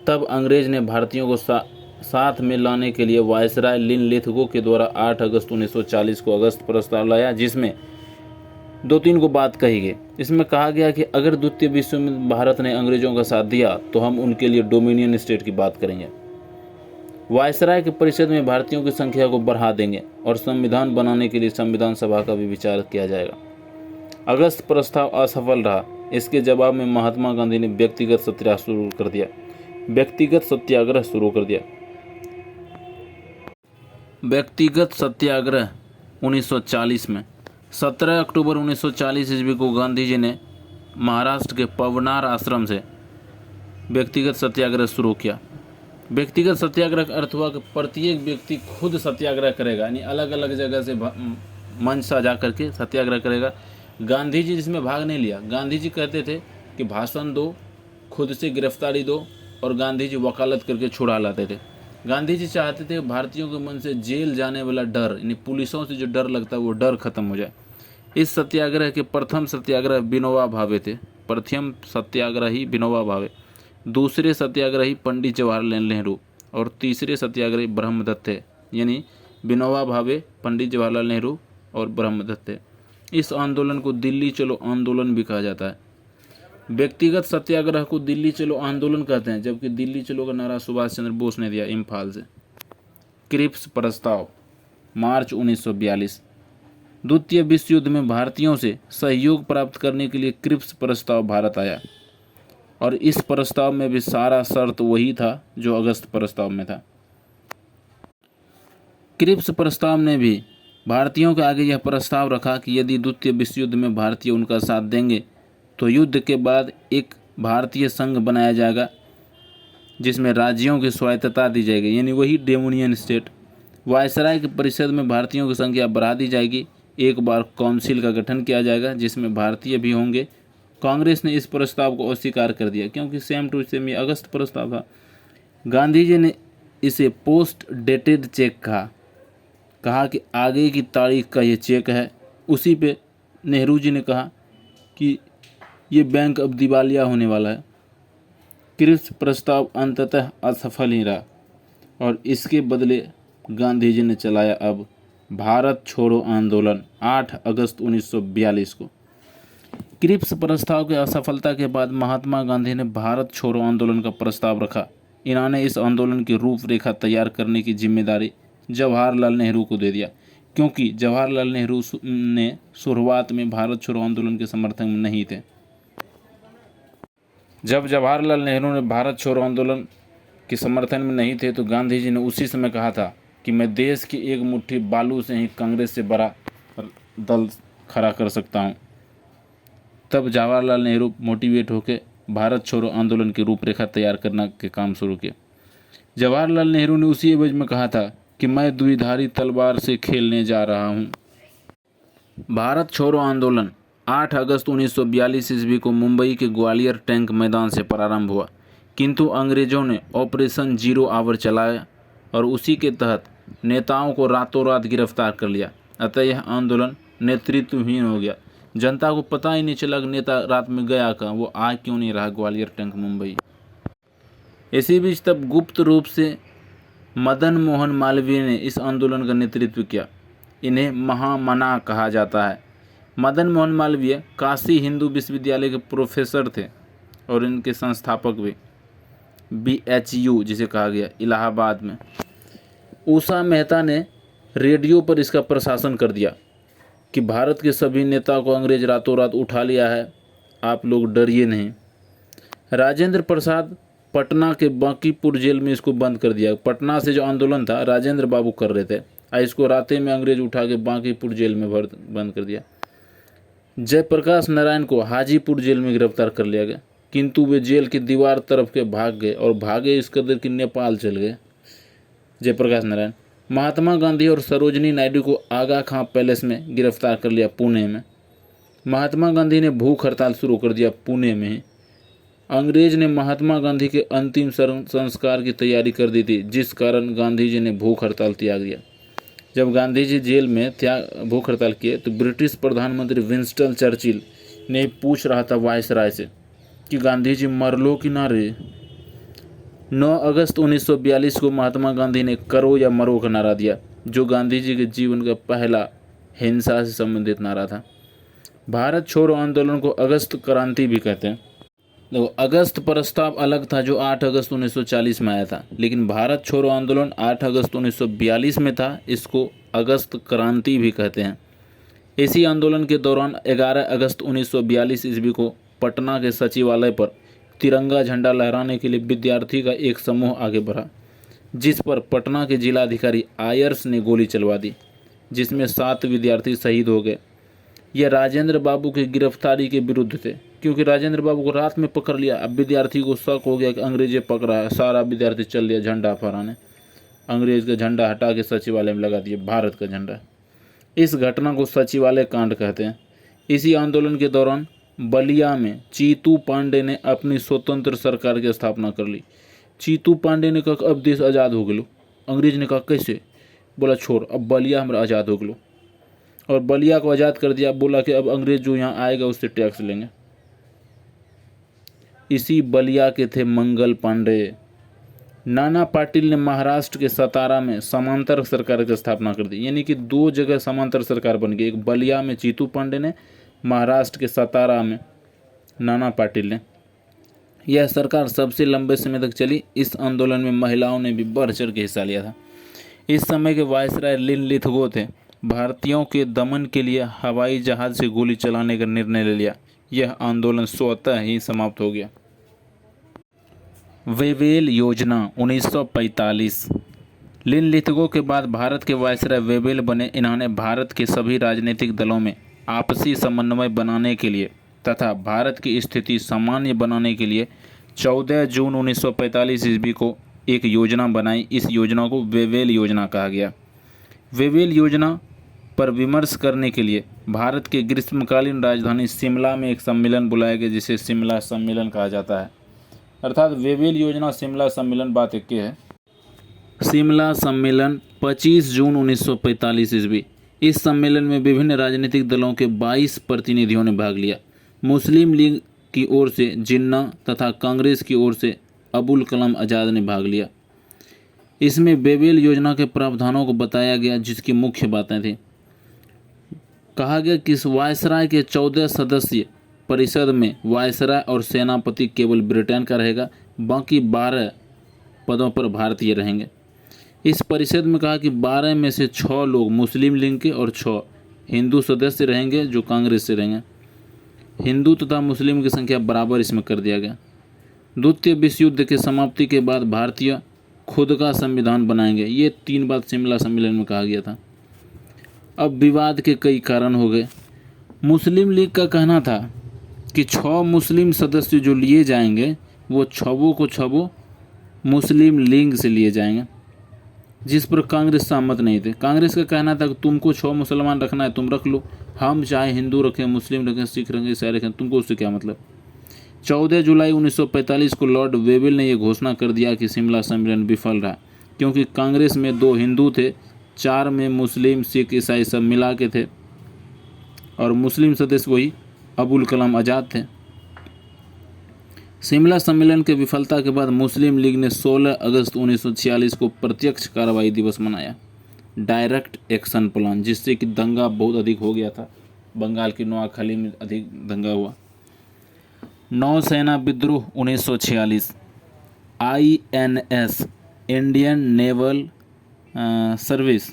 Speaker 1: तब अंग्रेज़ ने भारतीयों को साथ में लाने के लिए वायसराय लिनलिथगो के द्वारा 8 अगस्त 1940 को अगस्त प्रस्ताव लाया, जिसमें 2-3 को बात कही गई। इसमें कहा गया कि अगर द्वितीय विश्व युद्ध में भारत ने अंग्रेज़ों का साथ दिया तो हम उनके लिए डोमिनियन स्टेट की बात करेंगे, वायसराय के परिषद में भारतीयों की संख्या को बढ़ा देंगे और संविधान बनाने के लिए संविधान सभा का भी विचार किया जाएगा। अगस्त प्रस्ताव असफल रहा। इसके जवाब में महात्मा गांधी ने व्यक्तिगत सत्याग्रह शुरू कर दिया। व्यक्तिगत सत्याग्रह 1940 में 17 अक्टूबर 1940 ईस्वी को गांधी जी ने महाराष्ट्र के पवनार आश्रम से व्यक्तिगत सत्याग्रह शुरू किया। व्यक्तिगत सत्याग्रह का अर्थ हुआ कि प्रत्येक व्यक्ति खुद सत्याग्रह करेगा, यानी अलग अलग जगह से मंच सजा करके सत्याग्रह करेगा। गांधी जी जिसमें भाग नहीं लिया। गांधी जी कहते थे कि भाषण दो, खुद से गिरफ्तारी दो, और गांधी जी वकालत करके छुड़ा लाते थे। गांधी जी चाहते थे भारतीयों के मन से जेल जाने वाला डर, यानी पुलिसों से जो डर लगता है वो डर खत्म हो जाए। इस सत्याग्रह के प्रथम सत्याग्रह विनोबा भावे थे। प्रथम सत्याग्रही विनोबा भावे, दूसरे सत्याग्रही पंडित जवाहरलाल नेहरू और तीसरे सत्याग्रही ब्रह्मदत्त थे। यानी विनोबा भावे, पंडित जवाहरलाल नेहरू और ब्रह्मदत्त थे। इस आंदोलन को दिल्ली चलो आंदोलन भी कहा जाता है। व्यक्तिगत सत्याग्रह को दिल्ली चलो आंदोलन कहते हैं, जबकि दिल्ली चलो का नारा सुभाष चंद्र बोस ने दिया इम्फाल से। क्रिप्स प्रस्ताव मार्च 1942। द्वितीय विश्व युद्ध में भारतीयों से सहयोग प्राप्त करने के लिए क्रिप्स प्रस्ताव भारत आया, और इस प्रस्ताव में भी सारा शर्त वही था जो अगस्त प्रस्ताव में था। क्रिप्स प्रस्ताव ने भी भारतीयों के आगे यह प्रस्ताव रखा कि यदि द्वितीय विश्व युद्ध में भारतीय उनका साथ देंगे तो युद्ध के बाद एक भारतीय संघ बनाया जाएगा जिसमें राज्यों की स्वायत्तता दी जाएगी, यानी वही डोमिनियन स्टेट। वायसराय की परिषद में भारतीयों की संख्या बढ़ा दी जाएगी। एक बार काउंसिल का गठन किया जाएगा जिसमें भारतीय भी होंगे। कांग्रेस ने इस प्रस्ताव को अस्वीकार कर दिया क्योंकि सेम टू सेम ये अगस्त प्रस्ताव था। गांधी जी ने इसे पोस्ट डेटेड चेक कहा कि आगे की तारीख का ये चेक है। उसी पे नेहरू जी ने कहा कि ये बैंक अब दिवालिया होने वाला है। क्रिप्स प्रस्ताव अंततः असफल ही रहा और इसके बदले गांधी जी ने चलाया अब भारत छोड़ो आंदोलन 8 अगस्त 1942 को। क्रिप्स प्रस्ताव की असफलता के बाद महात्मा गांधी ने भारत छोड़ो आंदोलन का प्रस्ताव रखा। इन्होंने इस आंदोलन की रूपरेखा तैयार करने की जिम्मेदारी जवाहरलाल नेहरू को दे दिया, क्योंकि जवाहरलाल नेहरू ने शुरुआत में भारत छोड़ो आंदोलन के समर्थन में नहीं थे। जब जवाहरलाल नेहरू ने भारत छोड़ो आंदोलन के समर्थन में नहीं थे तो गांधी जी ने उसी समय कहा था कि मैं देश की एक मुट्ठी बालू से ही कांग्रेस से बड़ा दल खड़ा कर सकता हूं। तब जवाहरलाल नेहरू मोटिवेट होकर भारत छोड़ो आंदोलन की रूपरेखा तैयार करने के काम शुरू किए। जवाहरलाल नेहरू ने उसी एवज में कहा था कि मैं द्विधारी तलवार से खेलने जा रहा हूं। भारत छोड़ो आंदोलन 8 अगस्त 1942 ईस्वी को मुंबई के ग्वालियर टैंक मैदान से प्रारंभ हुआ, किंतु अंग्रेज़ों ने ऑपरेशन 0 आवर चलाया और उसी के तहत नेताओं को रातों रात गिरफ्तार कर लिया। अतः यह आंदोलन नेतृत्वहीन हो गया। जनता को पता ही नहीं चला कि नेता रात में गया कहाँ, वो आ क्यों नहीं रहा ग्वालियर टैंक मुंबई। इसी बीच तब गुप्त रूप से मदन मोहन मालवीय ने इस आंदोलन का नेतृत्व किया। इन्हें महामना कहा जाता है। मदन मोहन मालवीय काशी हिंदू विश्वविद्यालय के प्रोफेसर थे और इनके संस्थापक भी BHU जिसे कहा गया इलाहाबाद में। उषा मेहता ने रेडियो पर इसका प्रशासन कर दिया कि भारत के सभी नेताओं को अंग्रेज रातों रात उठा लिया है, आप लोग डरिए नहीं। राजेंद्र प्रसाद पटना के बांकीपुर जेल में इसको बंद कर दिया। पटना से जो आंदोलन था राजेंद्र बाबू कर रहे थे, इसको रातें में अंग्रेज उठा के बांकीपुर जेल में बंद कर दिया। जयप्रकाश नारायण को हाजीपुर जेल में गिरफ्तार कर लिया गया, किंतु वे जेल की दीवार तरफ के भाग गए और भागे इस कदर कि नेपाल चल गए जयप्रकाश नारायण। महात्मा गांधी और सरोजनी नायडू को आगा खां पैलेस में गिरफ्तार कर लिया पुणे में। महात्मा गांधी ने भूख हड़ताल शुरू कर दिया पुणे में ही। अंग्रेज ने महात्मा गांधी के अंतिम संस्कार की तैयारी कर दी थी, जिस कारण गांधी जी ने भूख हड़ताल त्याग दिया। जब गांधी जी जेल में भूख हड़ताल किए तो ब्रिटिश प्रधानमंत्री विंस्टन चर्चिल ने पूछ रहा था वायसराय से कि गांधी जी मर लो कि ना रे। 9 अगस्त 1942 को महात्मा गांधी ने करो या मरो का नारा दिया, जो गांधी जी के जीवन का पहला हिंसा से संबंधित नारा था। भारत छोड़ो आंदोलन को अगस्त क्रांति भी कहते हैं। देखो, अगस्त प्रस्ताव अलग था जो 8 अगस्त 1940 में आया था, लेकिन भारत छोड़ो आंदोलन 8 अगस्त 1942 में था, इसको अगस्त क्रांति भी कहते हैं। इसी आंदोलन के दौरान 11 अगस्त 1942 ईस्वी को पटना के सचिवालय पर तिरंगा झंडा लहराने के लिए विद्यार्थी का एक समूह आगे बढ़ा, जिस पर पटना के जिलाधिकारी आयर्स ने गोली चलवा दी, जिसमें 7 विद्यार्थी शहीद हो गए। यह राजेंद्र बाबू की गिरफ्तारी के विरुद्ध थे, क्योंकि राजेंद्र बाबू को रात में पकड़ लिया। अब विद्यार्थी को शक हो गया कि अंग्रेज पकड़ा है, सारा विद्यार्थी चल दिया झंडा फहराने। अंग्रेज का झंडा हटा के सचिवालय में लगा दिया भारत का झंडा। इस घटना को सचिवालय कांड कहते हैं। इसी आंदोलन के दौरान बलिया में चीतू पांडे ने अपनी स्वतंत्र सरकार की स्थापना कर ली। चीतू पांडे ने कहा अब देश आज़ाद हो गलो। अंग्रेज ने कहा कैसे? बोला छोड़, अब बलिया हमारा आज़ाद हो गलो, और बलिया को आज़ाद कर दिया। बोला कि अब अंग्रेज जो यहाँ आएगा उससे टैक्स लेंगे। इसी बलिया के थे मंगल पांडे। नाना पाटिल ने महाराष्ट्र के सतारा में समांतर सरकार की स्थापना कर दी, यानी कि 2 जगह समांतर सरकार बन गई, एक बलिया में चीतू पांडे ने, महाराष्ट्र के सतारा में नाना पाटिल ने। यह सरकार सबसे लंबे समय तक चली। इस आंदोलन में महिलाओं ने भी बढ़ चढ़ के हिस्सा लिया था। इस समय के वायसराय लिनलिथगो थे। भारतीयों के दमन के लिए हवाई जहाज से गोली चलाने का निर्णय ले लिया। यह आंदोलन स्वतः ही समाप्त हो गया। वेवेल योजना 1945। लिनलिथगो के बाद भारत के वायसराय वेवेल बने। इन्होंने भारत के सभी राजनीतिक दलों में आपसी समन्वय बनाने के लिए तथा भारत की स्थिति सामान्य बनाने के लिए 14 जून 1945 ईस्वी को एक योजना बनाई। इस योजना को वेवेल योजना कहा गया। वेवेल योजना पर विमर्श करने के लिए भारत के ग्रीष्मकालीन राजधानी शिमला में एक सम्मेलन बुलाया गया, जिसे शिमला सम्मेलन कहा जाता है। अर्थात वेवेल योजना शिमला सम्मेलन बात एक है। शिमला सम्मेलन 25 जून 1945 ईस्वी। इस सम्मेलन में विभिन्न राजनीतिक दलों के 22 प्रतिनिधियों ने भाग लिया। मुस्लिम लीग की ओर से जिन्ना तथा कांग्रेस की ओर से अबुल कलाम आज़ाद ने भाग लिया। इसमें वेवेल योजना के प्रावधानों को बताया गया, जिसकी मुख्य बातें थीं। कहा गया कि इस वायसराय के 14 सदस्यीय परिषद में वायसराय और सेनापति केवल ब्रिटेन का रहेगा, बाकी 12 पदों पर भारतीय रहेंगे। इस परिषद में कहा कि 12 में से 6 लोग मुस्लिम लीग के और 6 हिंदू सदस्य रहेंगे, जो कांग्रेस से रहेंगे। हिंदू तथा मुस्लिम की संख्या बराबर इसमें कर दिया गया। द्वितीय विश्व युद्ध की समाप्ति के बाद भारतीय खुद का संविधान बनाएंगे। ये 3 बात शिमला सम्मेलन में कहा गया था। अब विवाद के कई कारण हो गए। मुस्लिम लीग का कहना था कि 6 मुस्लिम सदस्य जो लिए जाएंगे वो 6 मुस्लिम लीग से लिए जाएंगे, जिस पर कांग्रेस सहमत नहीं थे। कांग्रेस का कहना था कि तुमको 6 मुसलमान रखना है तुम रख लो, हम चाहे हिंदू रखें, मुस्लिम रखें, सिख रखें, ईसाई रखें, तुमको उससे क्या मतलब। 14 जुलाई 1945 को लॉर्ड वेवेल ने यह घोषणा कर दिया कि शिमला सम्मेलन विफल रहा, क्योंकि कांग्रेस में 2 हिंदू थे, 4 में मुस्लिम, सिख, ईसाई सब मिला के थे, और मुस्लिम सदस्य वही अबुल कलाम आज़ाद थे। शिमला सम्मेलन के विफलता के बाद मुस्लिम लीग ने 16 अगस्त 1946 को प्रत्यक्ष कार्रवाई दिवस मनाया, डायरेक्ट एक्शन प्लान, जिससे कि दंगा बहुत अधिक हो गया था। बंगाल की नोआखाली में अधिक दंगा हुआ। नौसेना विद्रोह 1946। INS इंडियन नेवल सर्विस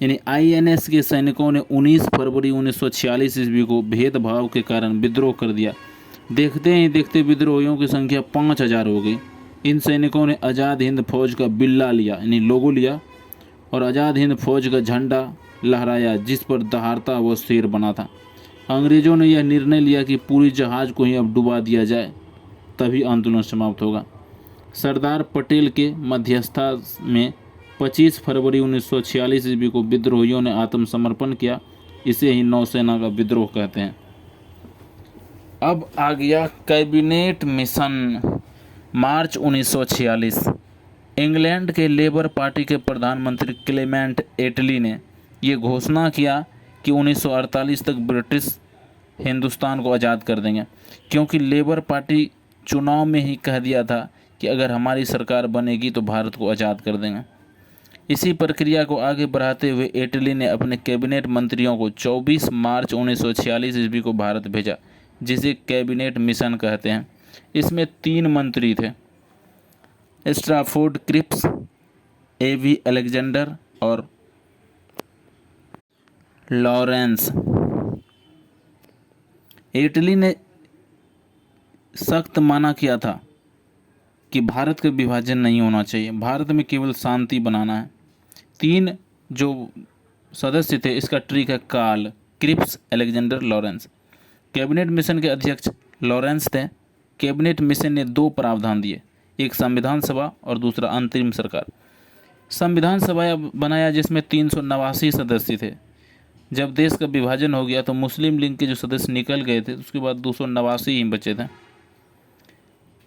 Speaker 1: यानी INS के सैनिकों ने 19 फरवरी 1946 ईस्वी को भेदभाव के कारण विद्रोह कर दिया। देखते ही देखते विद्रोहियों की संख्या 5000 हो गई। इन सैनिकों ने आज़ाद हिंद फौज का बिल्ला लिया, यानी लोगो लिया, और आज़ाद हिंद फौज का झंडा लहराया, जिस पर दहाड़ता व शेर बना था। अंग्रेज़ों ने यह निर्णय लिया कि पूरी जहाज़ को ही अब डुबा दिया जाए, तभी आंदोलन समाप्त होगा। सरदार पटेल के मध्यस्थता में 25 फरवरी 1946 ईस्वी को विद्रोहियों ने आत्मसमर्पण किया। इसे ही नौसेना का विद्रोह कहते हैं। अब आ गया कैबिनेट मिशन। मार्च 1946। इंग्लैंड के लेबर पार्टी के प्रधानमंत्री क्लेमेंट एटली ने ये घोषणा किया कि 1948 तक ब्रिटिश हिंदुस्तान को आज़ाद कर देंगे, क्योंकि लेबर पार्टी चुनाव में ही कह दिया था कि अगर हमारी सरकार बनेगी तो भारत को आज़ाद कर देंगे। इसी प्रक्रिया को आगे बढ़ाते हुए इटली ने अपने कैबिनेट मंत्रियों को 24 मार्च 1946 ईस्वी को भारत भेजा, जिसे कैबिनेट मिशन कहते हैं। इसमें 3 मंत्री थे, स्ट्रैफोर्ड क्रिप्स, एवी अलेक्जेंडर और लॉरेंस। इटली ने सख्त मना किया था कि भारत का विभाजन नहीं होना चाहिए, भारत में केवल शांति बनाना है। 3 जो सदस्य थे, इसका ट्रिक है Karl, Cripps, Alexander, Lawrence. Cabinet mission के अध्यक्ष लॉरेंस थे। कैबिनेट मिशन ने 2 प्रावधान दिए, एक संविधान सभा और दूसरा अंतरिम सरकार। संविधान सभा बनाया जिसमें 389 सदस्य थे। जब देश का विभाजन हो गया तो मुस्लिम लीग के जो सदस्य निकल गए थे, उसके बाद 289 ही बचे थे।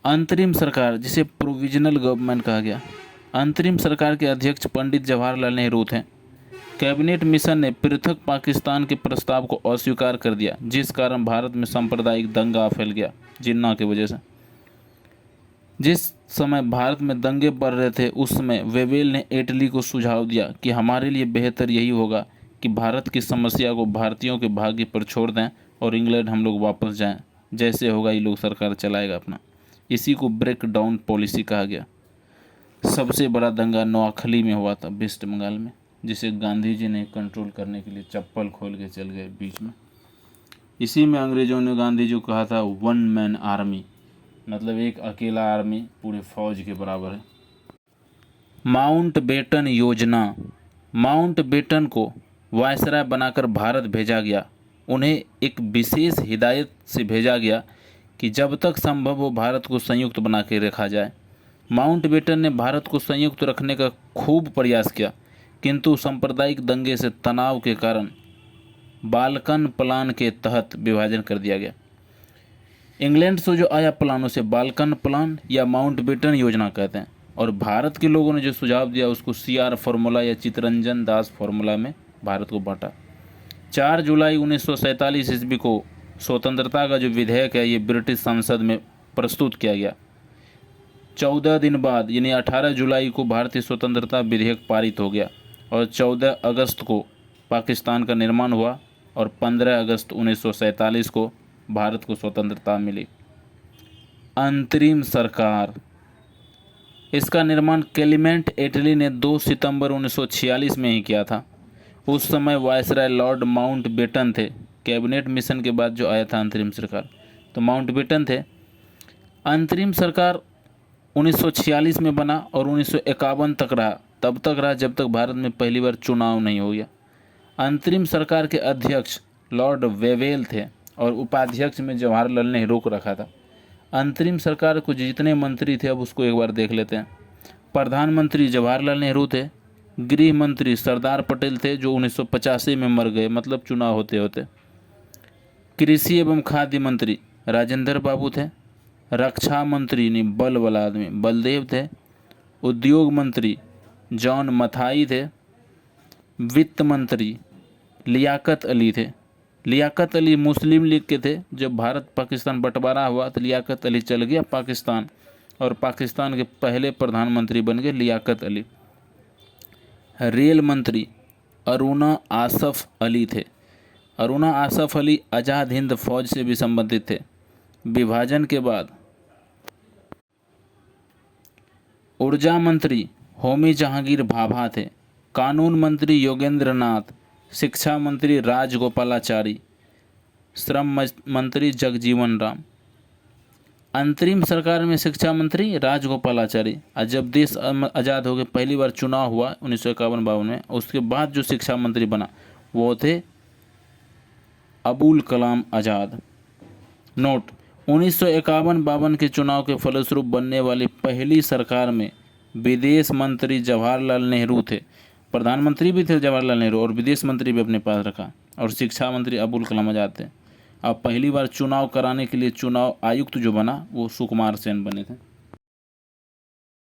Speaker 1: अंतरिम सरकार, जिसे प्रोविजनल गवर्नमेंट कहा गया। अंतरिम सरकार के अध्यक्ष पंडित जवाहरलाल नेहरू थे। कैबिनेट मिशन ने पृथक पाकिस्तान के प्रस्ताव को अस्वीकार कर दिया, जिस कारण भारत में सांप्रदायिक दंगा फैल गया जिन्ना की वजह से। जिस समय भारत में दंगे बढ़ रहे थे, उस समय वेवेल ने इटली को सुझाव दिया कि हमारे लिए बेहतर यही होगा कि भारत की समस्या को भारतीयों के भाग्य पर छोड़ दें और इंग्लैंड हम लोग वापस जाएं। जैसे होगा ये लोग सरकार चलाएगा अपना। इसी को ब्रेक डाउन पॉलिसी कहा गया। सबसे बड़ा दंगा नोआखली में हुआ था, वेस्ट बंगाल में, जिसे गांधी जी ने कंट्रोल करने के लिए चप्पल खोल के चल गए बीच में। इसी में अंग्रेज़ों ने गांधी जी को कहा था 1 मैन आर्मी, मतलब एक अकेला आर्मी पूरे फौज के बराबर है। माउंटबेटन योजना, माउंटबेटन को वायसराय बनाकर भारत भेजा गया। उन्हें एक विशेष हिदायत से भेजा गया कि जब तक संभव हो भारत को संयुक्त बना के रखा जाए। माउंटबेटन ने भारत को संयुक्त रखने का खूब प्रयास किया, किंतु सांप्रदायिक दंगे से तनाव के कारण बाल्कन प्लान के तहत विभाजन कर दिया गया। इंग्लैंड से जो आया प्लान उसे बाल्कन प्लान या माउंटबेटन योजना कहते हैं, और भारत के लोगों ने जो सुझाव दिया उसको CR फॉर्मूला या चितरंजन दास फॉर्मूला में भारत को बांटा। 4 जुलाई 1947 ईस्वी को स्वतंत्रता का जो विधेयक है ये ब्रिटिश संसद में प्रस्तुत किया गया। 14 दिन बाद यानी 18 जुलाई को भारतीय स्वतंत्रता विधेयक पारित हो गया और 14 अगस्त को पाकिस्तान का निर्माण हुआ और 15 अगस्त 1947 को भारत को स्वतंत्रता मिली। अंतरिम सरकार, इसका निर्माण क्लेमेंट एटली ने 2 सितंबर 1946 में ही किया था। उस समय वायसराय लॉर्ड माउंटबेटन थे। कैबिनेट मिशन के बाद जो आया था अंतरिम सरकार, तो माउंटबेटन थे। अंतरिम सरकार 1946 में बना और 1951 तक रहा, तब तक रहा जब तक भारत में पहली बार चुनाव नहीं हो गया। अंतरिम सरकार के अध्यक्ष लॉर्ड वेवेल थे और उपाध्यक्ष में जवाहरलाल नेहरू को रखा था। अंतरिम सरकार को जितने मंत्री थे अब उसको एक बार देख लेते हैं। प्रधानमंत्री जवाहरलाल नेहरू थे। गृह मंत्री सरदार पटेल थे जो 1985 में मर गए, मतलब चुनाव होते होते। कृषि एवं खाद्य मंत्री राजेंद्र बाबू थे। रक्षा मंत्री ने बल वाला आदमी बलदेव थे। उद्योग मंत्री जॉन मथाई थे। वित्त मंत्री लियाकत अली थे। लियाकत अली मुस्लिम लीग के थे। जब भारत पाकिस्तान बंटवारा हुआ तो लियाकत अली चल गया पाकिस्तान और पाकिस्तान के पहले प्रधानमंत्री बन गए लियाकत अली। रेल मंत्री अरुणा आसफ अली थे। अरुणा आसफ अली आज़ाद हिंद फौज से भी संबंधित थे। विभाजन के बाद ऊर्जा मंत्री होमी जहांगीर भाभा थे। कानून मंत्री योगेंद्र नाथ। शिक्षा मंत्री राजगोपालाचारी। श्रम मंत्री जगजीवन राम। अंतरिम सरकार में शिक्षा मंत्री राजगोपालाचारी। और जब देश आज़ाद हो गए पहली बार चुनाव हुआ 1951-52 में, उसके बाद जो शिक्षा मंत्री बना वो थे अबुल कलाम आज़ाद। नोट, 1951-52 के चुनाव के फलस्वरूप बनने वाली पहली सरकार में विदेश मंत्री जवाहरलाल नेहरू थे। प्रधानमंत्री भी थे जवाहरलाल नेहरू और विदेश मंत्री भी अपने पास रखा, और शिक्षा मंत्री अबुल कलाम आज़ाद थे। अब पहली बार चुनाव कराने के लिए चुनाव आयुक्त जो बना वो सुकुमार सेन बने थे।